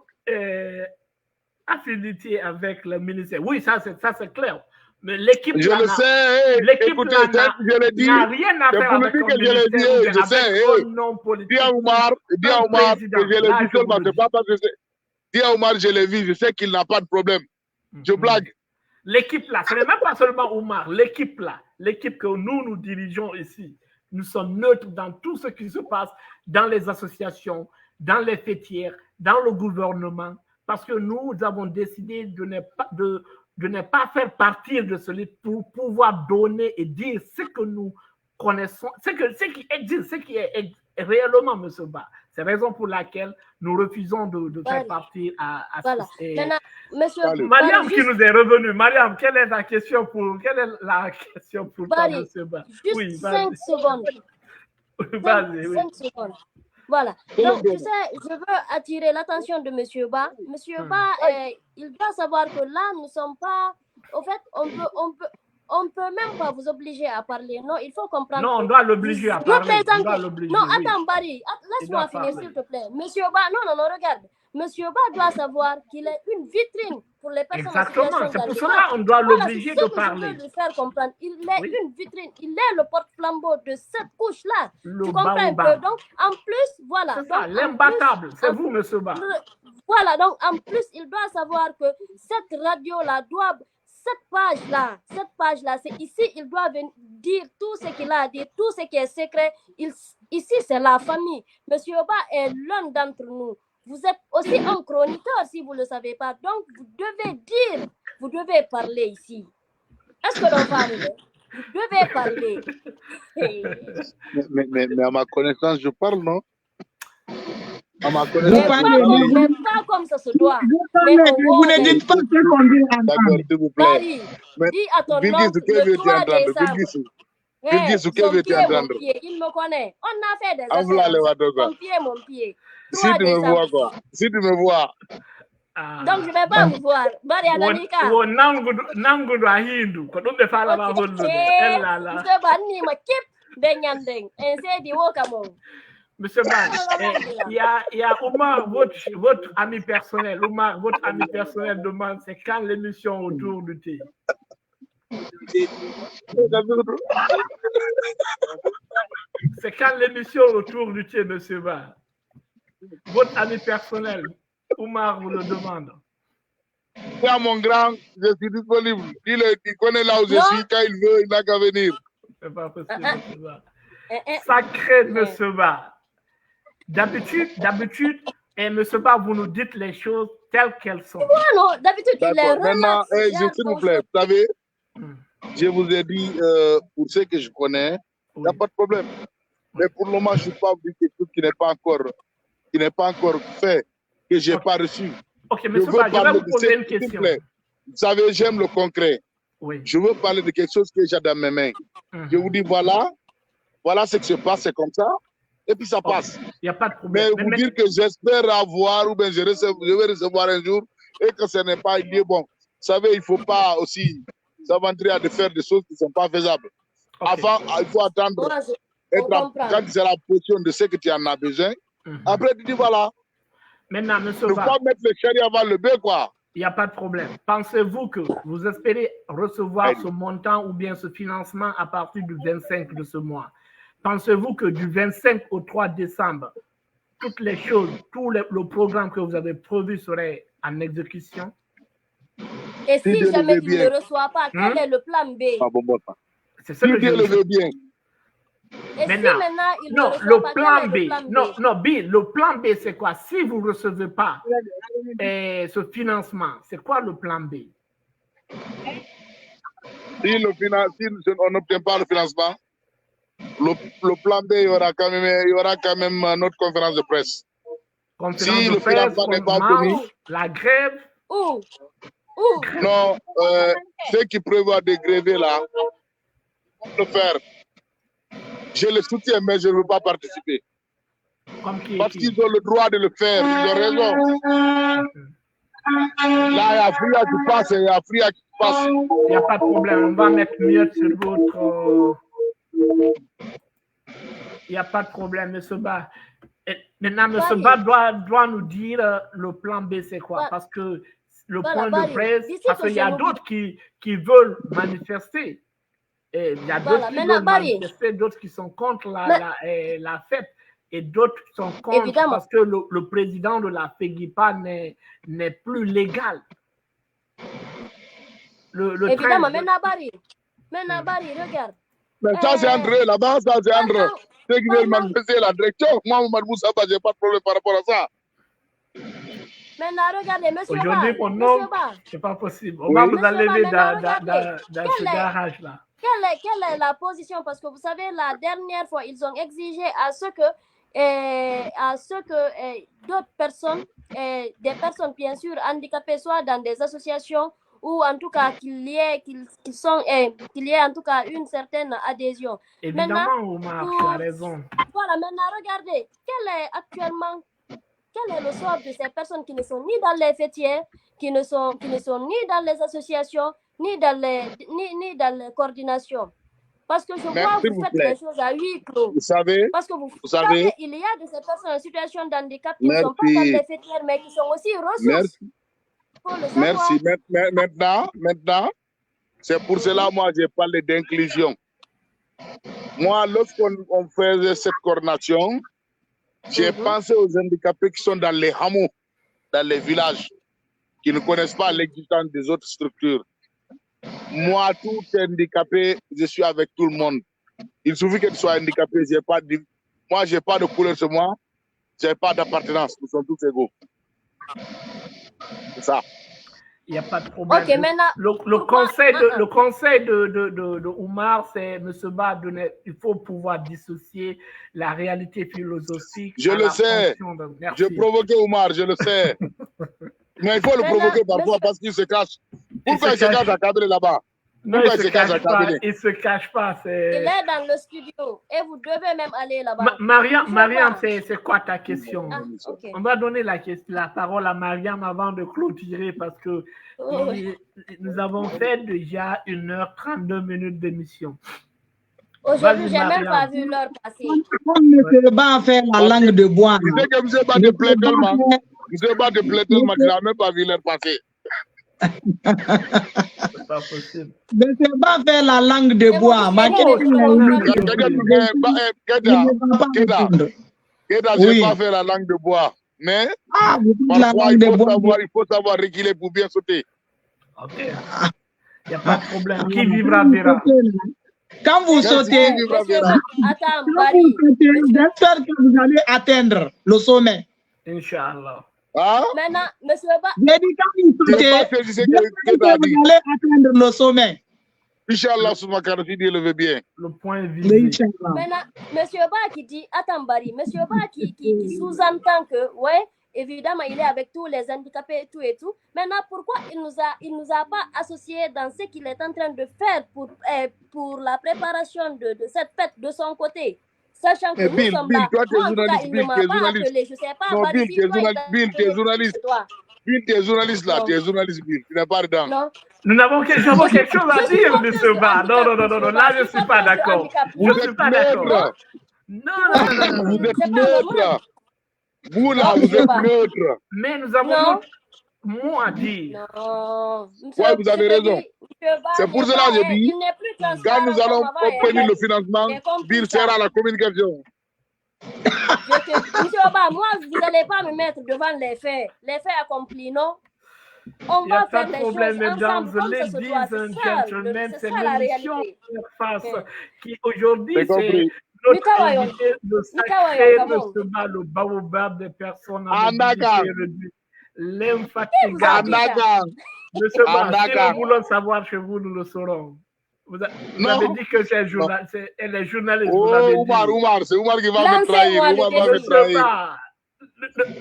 affinité avec le ministère. Oui, ça c'est clair. Mais l'équipe Je là le n'a- sais, l'équipe écoutez, là je l'ai dit. n'a rien à c'est faire pour le avec dire un que je l'ai ministère dit, ou bien je sais, avec un nom politique. Dis à Omar Un président. que je l'ai Là, dit je seulement, vous le c'est dis. pas parce que c'est. Dis à Omar, je l'ai vu, je sais qu'il n'a pas de problème. Je blague. L'équipe là, ce n'est même pas seulement Omar, l'équipe là, l'équipe que nous dirigeons ici, nous sommes neutres dans tout ce qui se passe dans les associations, dans les fêtières, dans le gouvernement, parce que nous avons décidé de ne pas faire partir de ce livre pour pouvoir donner et dire ce que nous connaissons, ce qui existe, ce qui est réellement, M. Ba. C'est la raison pour laquelle nous refusons de faire Voilà. partir à Voilà. et- Maintenant, monsieur Allez. Mariam Bari, qui nous est revenu. Mariam, quelle est la question pour toi, Bari, M. Ba? juste Oui, 5 vas-y. secondes. Vas-y, oui. 5 secondes. Voilà. Donc, tu sais, je veux attirer l'attention de monsieur Ba. Monsieur Ba, il doit savoir que là, nous ne sommes pas. Au fait, on peut même pas vous obliger à parler. Non, il faut comprendre. Non, on que doit l'obliger à vous parler. On représentez- doit l'obliger, Non, oui. attends, Bari, laisse-moi doit finir, parler. s'il te plaît. Monsieur Ba, non, regarde. Monsieur Ba doit savoir qu'il est une vitrine pour les personnes en Exactement, situation c'est pour d'handicap. cela qu'on doit Voilà, l'obliger c'est ce de que parler. je veux lui faire comprendre. Il est Oui. une vitrine, il est le porte-flambeau de cette couche-là. Le Tu comprends un baobab. peu? Donc, en plus, voilà. C'est ça, Donc, en l'imbattable. plus- C'est en- vous, M. Ba. Voilà, donc en plus, il doit savoir que cette radio-là doit. Cette page-là, c'est ici, il doit venir dire tout ce qu'il a à dire, tout ce qui est secret. Ici, c'est la famille. Monsieur Ba est l'un d'entre nous. Vous êtes aussi un chroniqueur si vous ne le savez pas. Donc, vous devez dire, vous devez parler ici. Est-ce que l'on va arriver? Vous devez parler. Mais à ma connaissance, je parle, non? À ma Mais connaissance, pas, je parlez, parle. mais pas comme ça se doit. Vous ne dites pas ce qu'on dit D'accord, ensemble. s'il vous plaît. Bari, Mais dis à ton Bilgis, oncle que le veux-tu 3 entendre? décembre. Bilgis, Hey, Bilgis, que son veux-tu pied, mon entendre? pied, il me connaît. On a fait des Envoie les affaires. Wadoga. Mon pied, mon pied. Si 3 tu me décembre. vois, quoi. Si tu me vois. Ah. Donc, je ne vais pas vous voir. Bari Ananika. Wo nangudu a hindu ko ɗum ɓe falama hollude ellala Monsieur Bani, ma kip de nyandeng. En se di woka mo. Monsieur Ba, il y a Omar, votre ami personnel. Omar, votre ami personnel demande c'est quand l'émission autour du thé. C'est quand l'émission autour du thé, Monsieur Ba. Votre ami personnel, Omar vous le demande. Moi, mon grand, je suis disponible. Il connaît là où je suis. Quand il veut, il n'a qu'à venir. C'est pas possible, Monsieur Ba. Sacré Monsieur Ba. D'habitude, Et M. Ba, vous nous dites les choses telles qu'elles sont. Non, d'habitude, il est Maintenant, relax. s'il vous plaît, vous savez, je vous ai dit, pour ceux que je connais, il n'y a pas de problème. Mais pour le moment, je ne suis pas dit quelque chose qui n'est pas encore fait, que je n'ai pas reçu. Ok, M. Ba, je vais vous poser une question. Vous savez, j'aime le concret. Oui. Je veux parler de quelque chose que j'ai dans mes mains. Je vous dis, voilà ce qui se passe, c'est comme ça, et puis ça passe. Il n'y a pas de problème. Mais vous dire que j'espère avoir, ou bien je vais recevoir un jour, et que ce n'est pas lié, bon. Vous savez, il ne faut pas aussi s'aventurer à faire des choses qui ne sont pas faisables. Avant, il faut attendre, quand c'est la position de ce que tu en as besoin. Après, tu dis, voilà. Maintenant, M. Ba, il ne faut pas mettre le chéri avant le bœuf, quoi. Il n'y a pas de problème. Pensez-vous que vous espérez recevoir ce montant ou bien ce financement à partir du 25 de ce mois? Pensez-vous que du 25 au 3 décembre, toutes les choses, tout le programme que vous avez prévu serait en exécution? Et si jamais il ne reçoit pas, quel est le plan B? C'est ça que je veux bien. Et maintenant, si maintenant il non, ne reçoit le pas, plan quel B, est le plan B? non, B, le plan B, c'est quoi? Si vous ne recevez pas ce financement, c'est quoi le plan B? Si on n'obtient pas le financement, le plan B, il y aura quand même notre conférence de presse. Si le financement n'est pas obtenu, la grève. Non, ceux qui prévoient de gréver là, vont le faire. Je le soutiens, mais je ne veux pas participer. Parce qu'ils ont le droit de le faire, ils ont raison. Là, il y a Fria qui passe, il y a Fria qui passe. Il n'y a pas de problème, on va mettre mieux sur votre... Il n'y a pas de problème, M. Ba. Maintenant, M. Ba doit nous dire le plan B, c'est quoi? Parce que le point de presse, parce qu'il y a d'autres qui veulent manifester. Et il y a d'autres qui veulent manifester, d'autres qui sont contre la fête et d'autres qui sont contre parce que le président de la FEGIPA n'est plus légal. Évidemment, mais Nabari, regarde. Mais ça, c'est André, là-bas, ça, c'est André. Ceux qui veulent manifester la direction, moi, Mme Moussa, je n'ai pas de problème par rapport à ça. Maintenant, regardez, monsieur Aujourd'hui, pour nous, ce n'est pas possible. On va vous enlever dans ce garage-là. Quelle est la position? Parce que vous savez, la dernière fois, ils ont exigé à ce que d'autres personnes, des personnes bien sûr handicapées, soient dans des associations ou en tout cas qu'il y ait en tout cas une certaine adhésion. Évidemment, Oumar, tu as raison. Voilà, maintenant regardez, quel est le sort de ces personnes qui ne sont ni dans les fêtières, qui ne sont ni dans les associations, ni dans les coordinations. Parce que je vois que vous faites les choses à huis clos. Vous savez, parce que vous savez, il y a de ces personnes en situation de handicap qui ne sont pas dans les fêtières, mais qui sont aussi ressources. Merci. Maintenant, c'est pour cela moi j'ai parlé d'inclusion. Moi, lorsqu'on faisait cette coordination, j'ai pensé aux handicapés qui sont dans les hameaux, dans les villages, qui ne connaissent pas l'existence des autres structures. Moi, tout handicapé, je suis avec tout le monde. Il suffit que tu sois handicapé. Moi, je n'ai pas de couleur sur moi. Je n'ai pas d'appartenance. Nous sommes tous égaux. C'est ça. Il n'y a pas de problème. Okay, maintenant, le conseil de Oumar, c'est M. Ba, il faut pouvoir dissocier la réalité philosophique. Je le sais. Je provoquais Oumar, je le sais. Mais il faut le provoquer parfois parce qu'il se cache. Pourquoi il se cache à cadrer là-bas? Non, il ne se cache pas. Il est dans le studio et vous devez même aller là-bas. Mariam, c'est quoi ta question? Okay. On va donner la parole à Mariam avant de clôturer parce que nous avons fait déjà 1h32 d'émission. Aujourd'hui, je n'ai même pas vu l'heure passer. On ne peut pas faire la langue de bois. Tu sais que M. Ba de plaît tellement. M. Ba de plaît tellement qu'il n'a même pas vu l'heure passer. C'est pas possible. Mais c'est pas faire la langue de bois. Keda, je ne vais pas faire la langue de bois. Mais parfois, il faut savoir réguler pour bien sauter. Ok. Il n'y a pas de problème. Qui vivra verra. Quand vous sautez, j'espère que vous allez atteindre le sommet. Inch'Allah. Hein? Maintenant, monsieur Ba, J'ai dit quand vous C'est sautez, pas que je sais que vous a dit. allez atteindre le sommet. Inch'Allah, sous ma carte, Dieu le veut bien. Le point visé. Inch'Allah. maintenant, monsieur Ba qui dit, attends Barry, monsieur Ba qui sous-entend que, ouais, évidemment, il est avec tous les handicapés et tout. Maintenant, pourquoi il nous a pas associés dans ce qu'il est en train de faire pour la préparation de cette fête de son côté? Sachant que nous sommes là. Toi, tu es Moi, en tout cas, journaliste. il Bill, ne m'a tu es pas journaliste. appelé. Je ne sais pas. Non, Barry, Bill, si tu es toi, journaliste. Bill, tu es journaliste. Bill, tu es journaliste là. Non. Tu es journaliste, Bill. Tu n'es pas dedans. Non. Nous avons quelque chose à dire, monsieur Ba. Non. Là, je ne suis pas d'accord. Je ne suis pas d'accord. Non. Vous êtes neutre. Vous là, vous êtes neutre. Mais nous avons notre mot à dire. Non. Ouais, vous avez raison. C'est pour cela que je dis, quand nous allons obtenir le financement, Bill sera à la communication. Monsieur Oba, moi, vous n'allez pas me mettre devant les faits accomplis, non? On va faire des choses ensemble comme ça se doit. C'est ça la réalité. Qui aujourd'hui, c'est notre invité de sacré le baobab des personnes à mobilité réduite, l'infatigable. Monsieur Ba, si nous voulons savoir chez vous, nous le saurons. Vous avez dit que c'est les journalistes. Oh, Oumar, c'est Oumar qui va me trahir. Oumar va me trahir.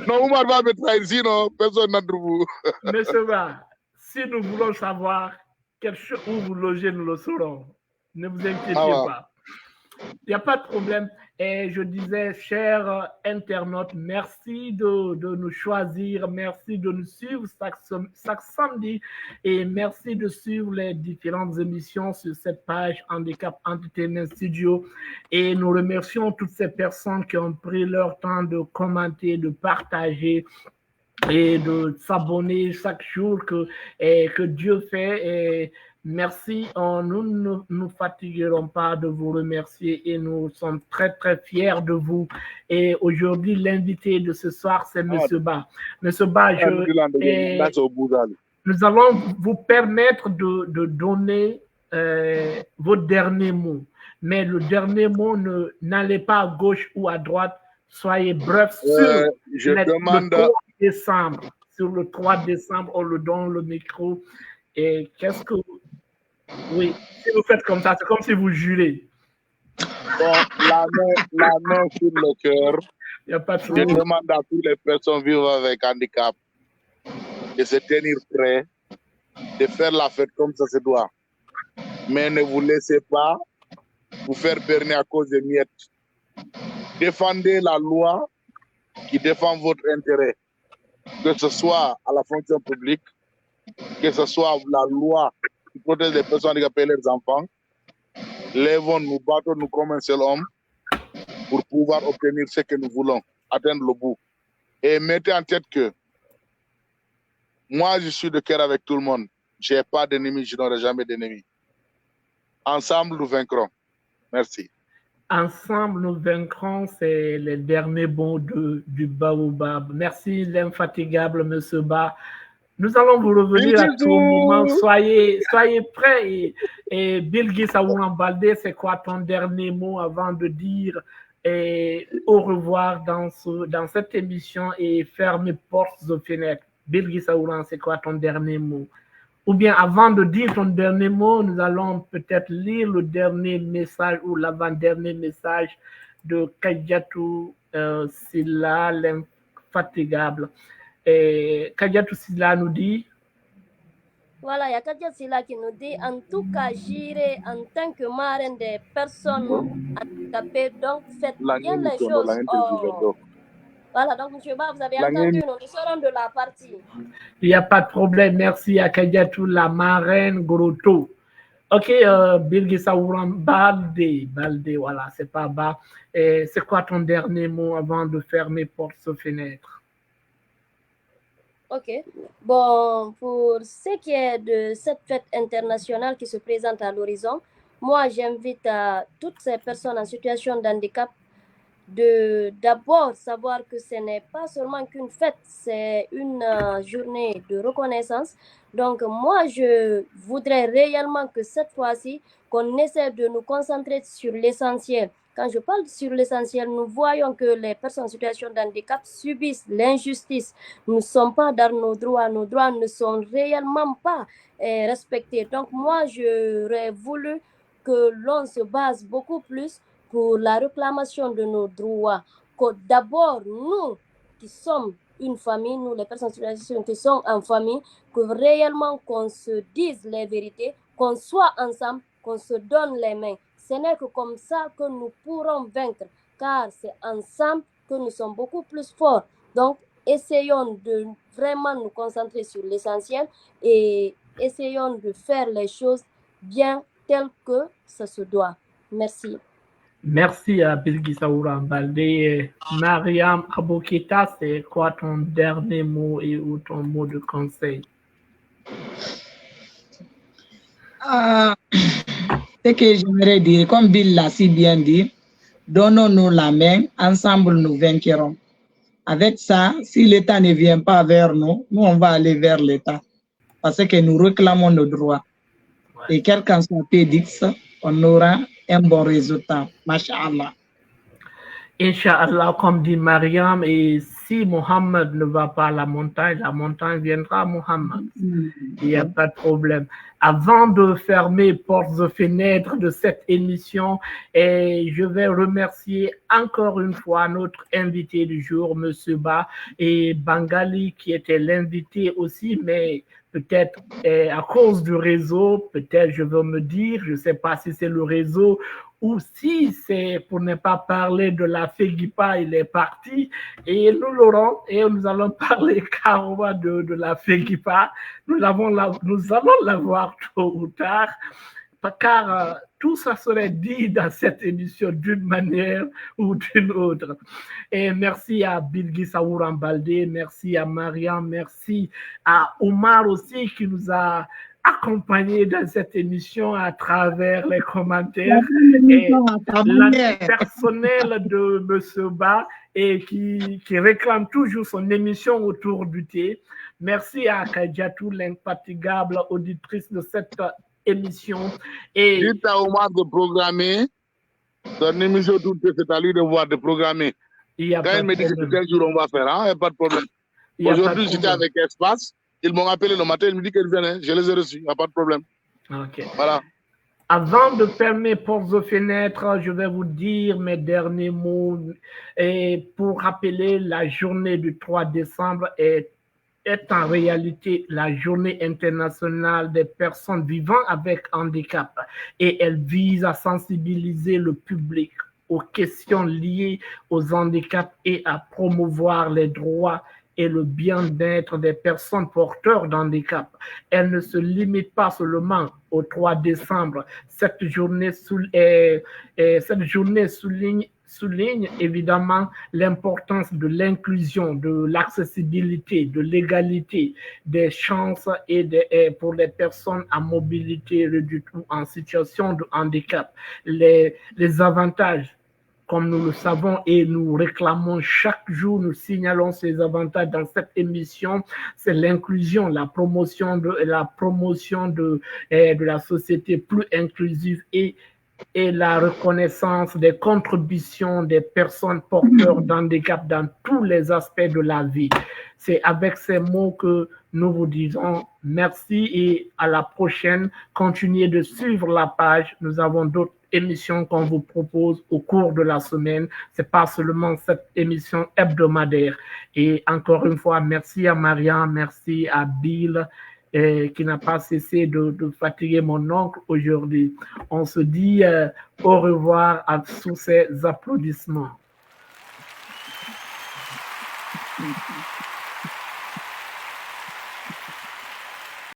Non, Oumar va me trahir, sinon personne n'entre vous. Monsieur Ba, si nous voulons savoir quelque chose où vous logez, nous le saurons. Ne vous inquiétez pas. Il n'y a pas de problème. Et je disais, chers internautes, merci de nous choisir, merci de nous suivre chaque samedi et merci de suivre les différentes émissions sur cette page Handicap Entertainment Studio. Et nous remercions toutes ces personnes qui ont pris leur temps de commenter, de partager et de s'abonner chaque jour que Dieu fait. Et merci, nous ne nous fatiguerons pas de vous remercier et nous sommes très très fiers de vous. Et aujourd'hui, l'invité de ce soir, c'est M. Ba. M. Ba, nous allons vous permettre de donner vos derniers mots. Mais le dernier mot, n'allez pas à gauche ou à droite, soyez bref sur le 3 décembre. Sur le 3 décembre, on le donne le micro. Et qu'est-ce que... Oui, si vous faites comme ça, c'est comme si vous jurez. Bon, la main sur le cœur. Je demande à toutes les personnes vivant avec handicap de se tenir prêts, de faire la fête comme ça se doit. Mais ne vous laissez pas vous faire berner à cause des miettes. Défendez la loi qui défend votre intérêt, que ce soit à la fonction publique, que ce soit la loi qui protège les personnes handicapées et leurs enfants. Lèvons-nous, battons-nous comme un seul homme pour pouvoir obtenir ce que nous voulons, atteindre le bout. Et mettez en tête que moi, je suis de cœur avec tout le monde. Je n'ai pas d'ennemis, je n'aurai jamais d'ennemis. Ensemble, nous vaincrons. Merci. Ensemble, nous vaincrons, c'est les derniers mots du Baobab. Merci, l'infatigable M. Ba. Nous allons vous revenir à tout moment. Soyez prêts. Et Bilgi Saouran Baldé, c'est quoi ton dernier mot avant de dire au revoir dans cette émission et fermer portes et fenêtres? Bilgi Saouran, c'est quoi ton dernier mot? Ou bien avant de dire ton dernier mot, nous allons peut-être lire le dernier message ou l'avant-dernier message de Kadiatou Silla, l'infatigable. Et Kadiatou Silla nous dit... Voilà, il y a Kadiatou Silla qui nous dit, en tout cas, j'irai en tant que marraine des personnes handicapées, donc faites bien les choses. Voilà, donc M. Ba, vous avez entendu, nous serons de la partie. Il n'y a pas de problème, merci à Kadiatou, la marraine Groto. Ok, Bilgi Saouran Balde, voilà, c'est pas bas. C'est quoi ton dernier mot avant de fermer portes et fenêtres? Ok, bon, pour ce qui est de cette fête internationale qui se présente à l'horizon, moi j'invite à toutes ces personnes en situation de handicap de d'abord savoir que ce n'est pas seulement qu'une fête, c'est une journée de reconnaissance. Donc moi, je voudrais réellement que cette fois-ci, qu'on essaie de nous concentrer sur l'essentiel, Quand je parle sur l'essentiel, nous voyons que les personnes en situation de handicap subissent l'injustice. Nous ne sommes pas dans nos droits ne sont réellement pas respectés. Donc moi, j'aurais voulu que l'on se base beaucoup plus pour la réclamation de nos droits. Que d'abord, nous qui sommes une famille, nous les personnes en situation qui sont en famille, que réellement qu'on se dise les vérités, qu'on soit ensemble, qu'on se donne les mains. Ce n'est que comme ça que nous pourrons vaincre, car c'est ensemble que nous sommes beaucoup plus forts. Donc, essayons de vraiment nous concentrer sur l'essentiel et essayons de faire les choses bien telles que ça se doit. Merci. Merci à Bilgisa Ourambalde. Mariam Aboketa, c'est quoi ton dernier mot ou ton mot de conseil? Ce que j'aimerais dire, comme Bill l'a si bien dit, donnons-nous la main, ensemble nous vaincrons. Avec ça, si l'État ne vient pas vers nous, nous on va aller vers l'État parce que nous réclamons nos droits. Ouais. Et quel qu'en soit pédix, on aura un bon résultat. Masha'Allah. Inch'Allah, comme dit Mariam, et si Mohammed ne va pas à la montagne viendra à Mohammed. Il n'y a pas de problème. Avant de fermer portes et fenêtres de cette émission, je vais remercier encore une fois notre invité du jour, M. Ba, et Bangali, qui était l'invité aussi, mais peut-être à cause du réseau, peut-être je veux me dire, je ne sais pas si c'est le réseau ou si c'est pour ne pas parler de la FEGIPA, il est parti, et nous l'aurons, et nous allons parler carrément de la FEGIPA. Nous allons l'avoir tôt ou tard, car tout ça serait dit dans cette émission d'une manière ou d'une autre. Et merci à Bilgisa Ourambalde, merci à Mariam, merci à Omar aussi qui nous a accompagné dans cette émission à travers les commentaires et l'avis personnel de M. Ba et qui réclame toujours son émission autour du thé. Merci à Kadiatou, l'infatigable auditrice de cette émission. Et dites à Omar de programmer son émission tout thé, c'est à lui de voir de programmer. Quand il me dit que quel jour on va faire, il n'y a pas de problème. Aujourd'hui, j'étais avec Espace. Ils m'ont appelé le matin, ils me disent qu'ils viennent, je les ai reçus, il n'y a pas de problème. Ok. Voilà. Avant de fermer portes et fenêtres, je vais vous dire mes derniers mots et pour rappeler la journée du 3 décembre est en réalité la journée internationale des personnes vivant avec handicap et elle vise à sensibiliser le public aux questions liées aux handicaps et à promouvoir les droits et le bien-être des personnes porteurs d'handicap. Elle ne se limite pas seulement au 3 décembre. Cette journée souligne évidemment l'importance de l'inclusion, de l'accessibilité, de l'égalité, des chances pour les personnes à mobilité réduite ou en situation de handicap. Les avantages, comme nous le savons et nous réclamons chaque jour, nous signalons ces avantages dans cette émission, c'est l'inclusion, la promotion de la société plus inclusive et la reconnaissance des contributions des personnes porteurs d'handicap dans tous les aspects de la vie. C'est avec ces mots que nous vous disons merci et à la prochaine. Continuez de suivre la page. Nous avons d'autres émissions qu'on vous propose au cours de la semaine. C'est pas seulement cette émission hebdomadaire. Et encore une fois, merci à Mariam, merci à Bill, qui n'a pas cessé de fatiguer mon oncle aujourd'hui. On se dit au revoir sous ces applaudissements.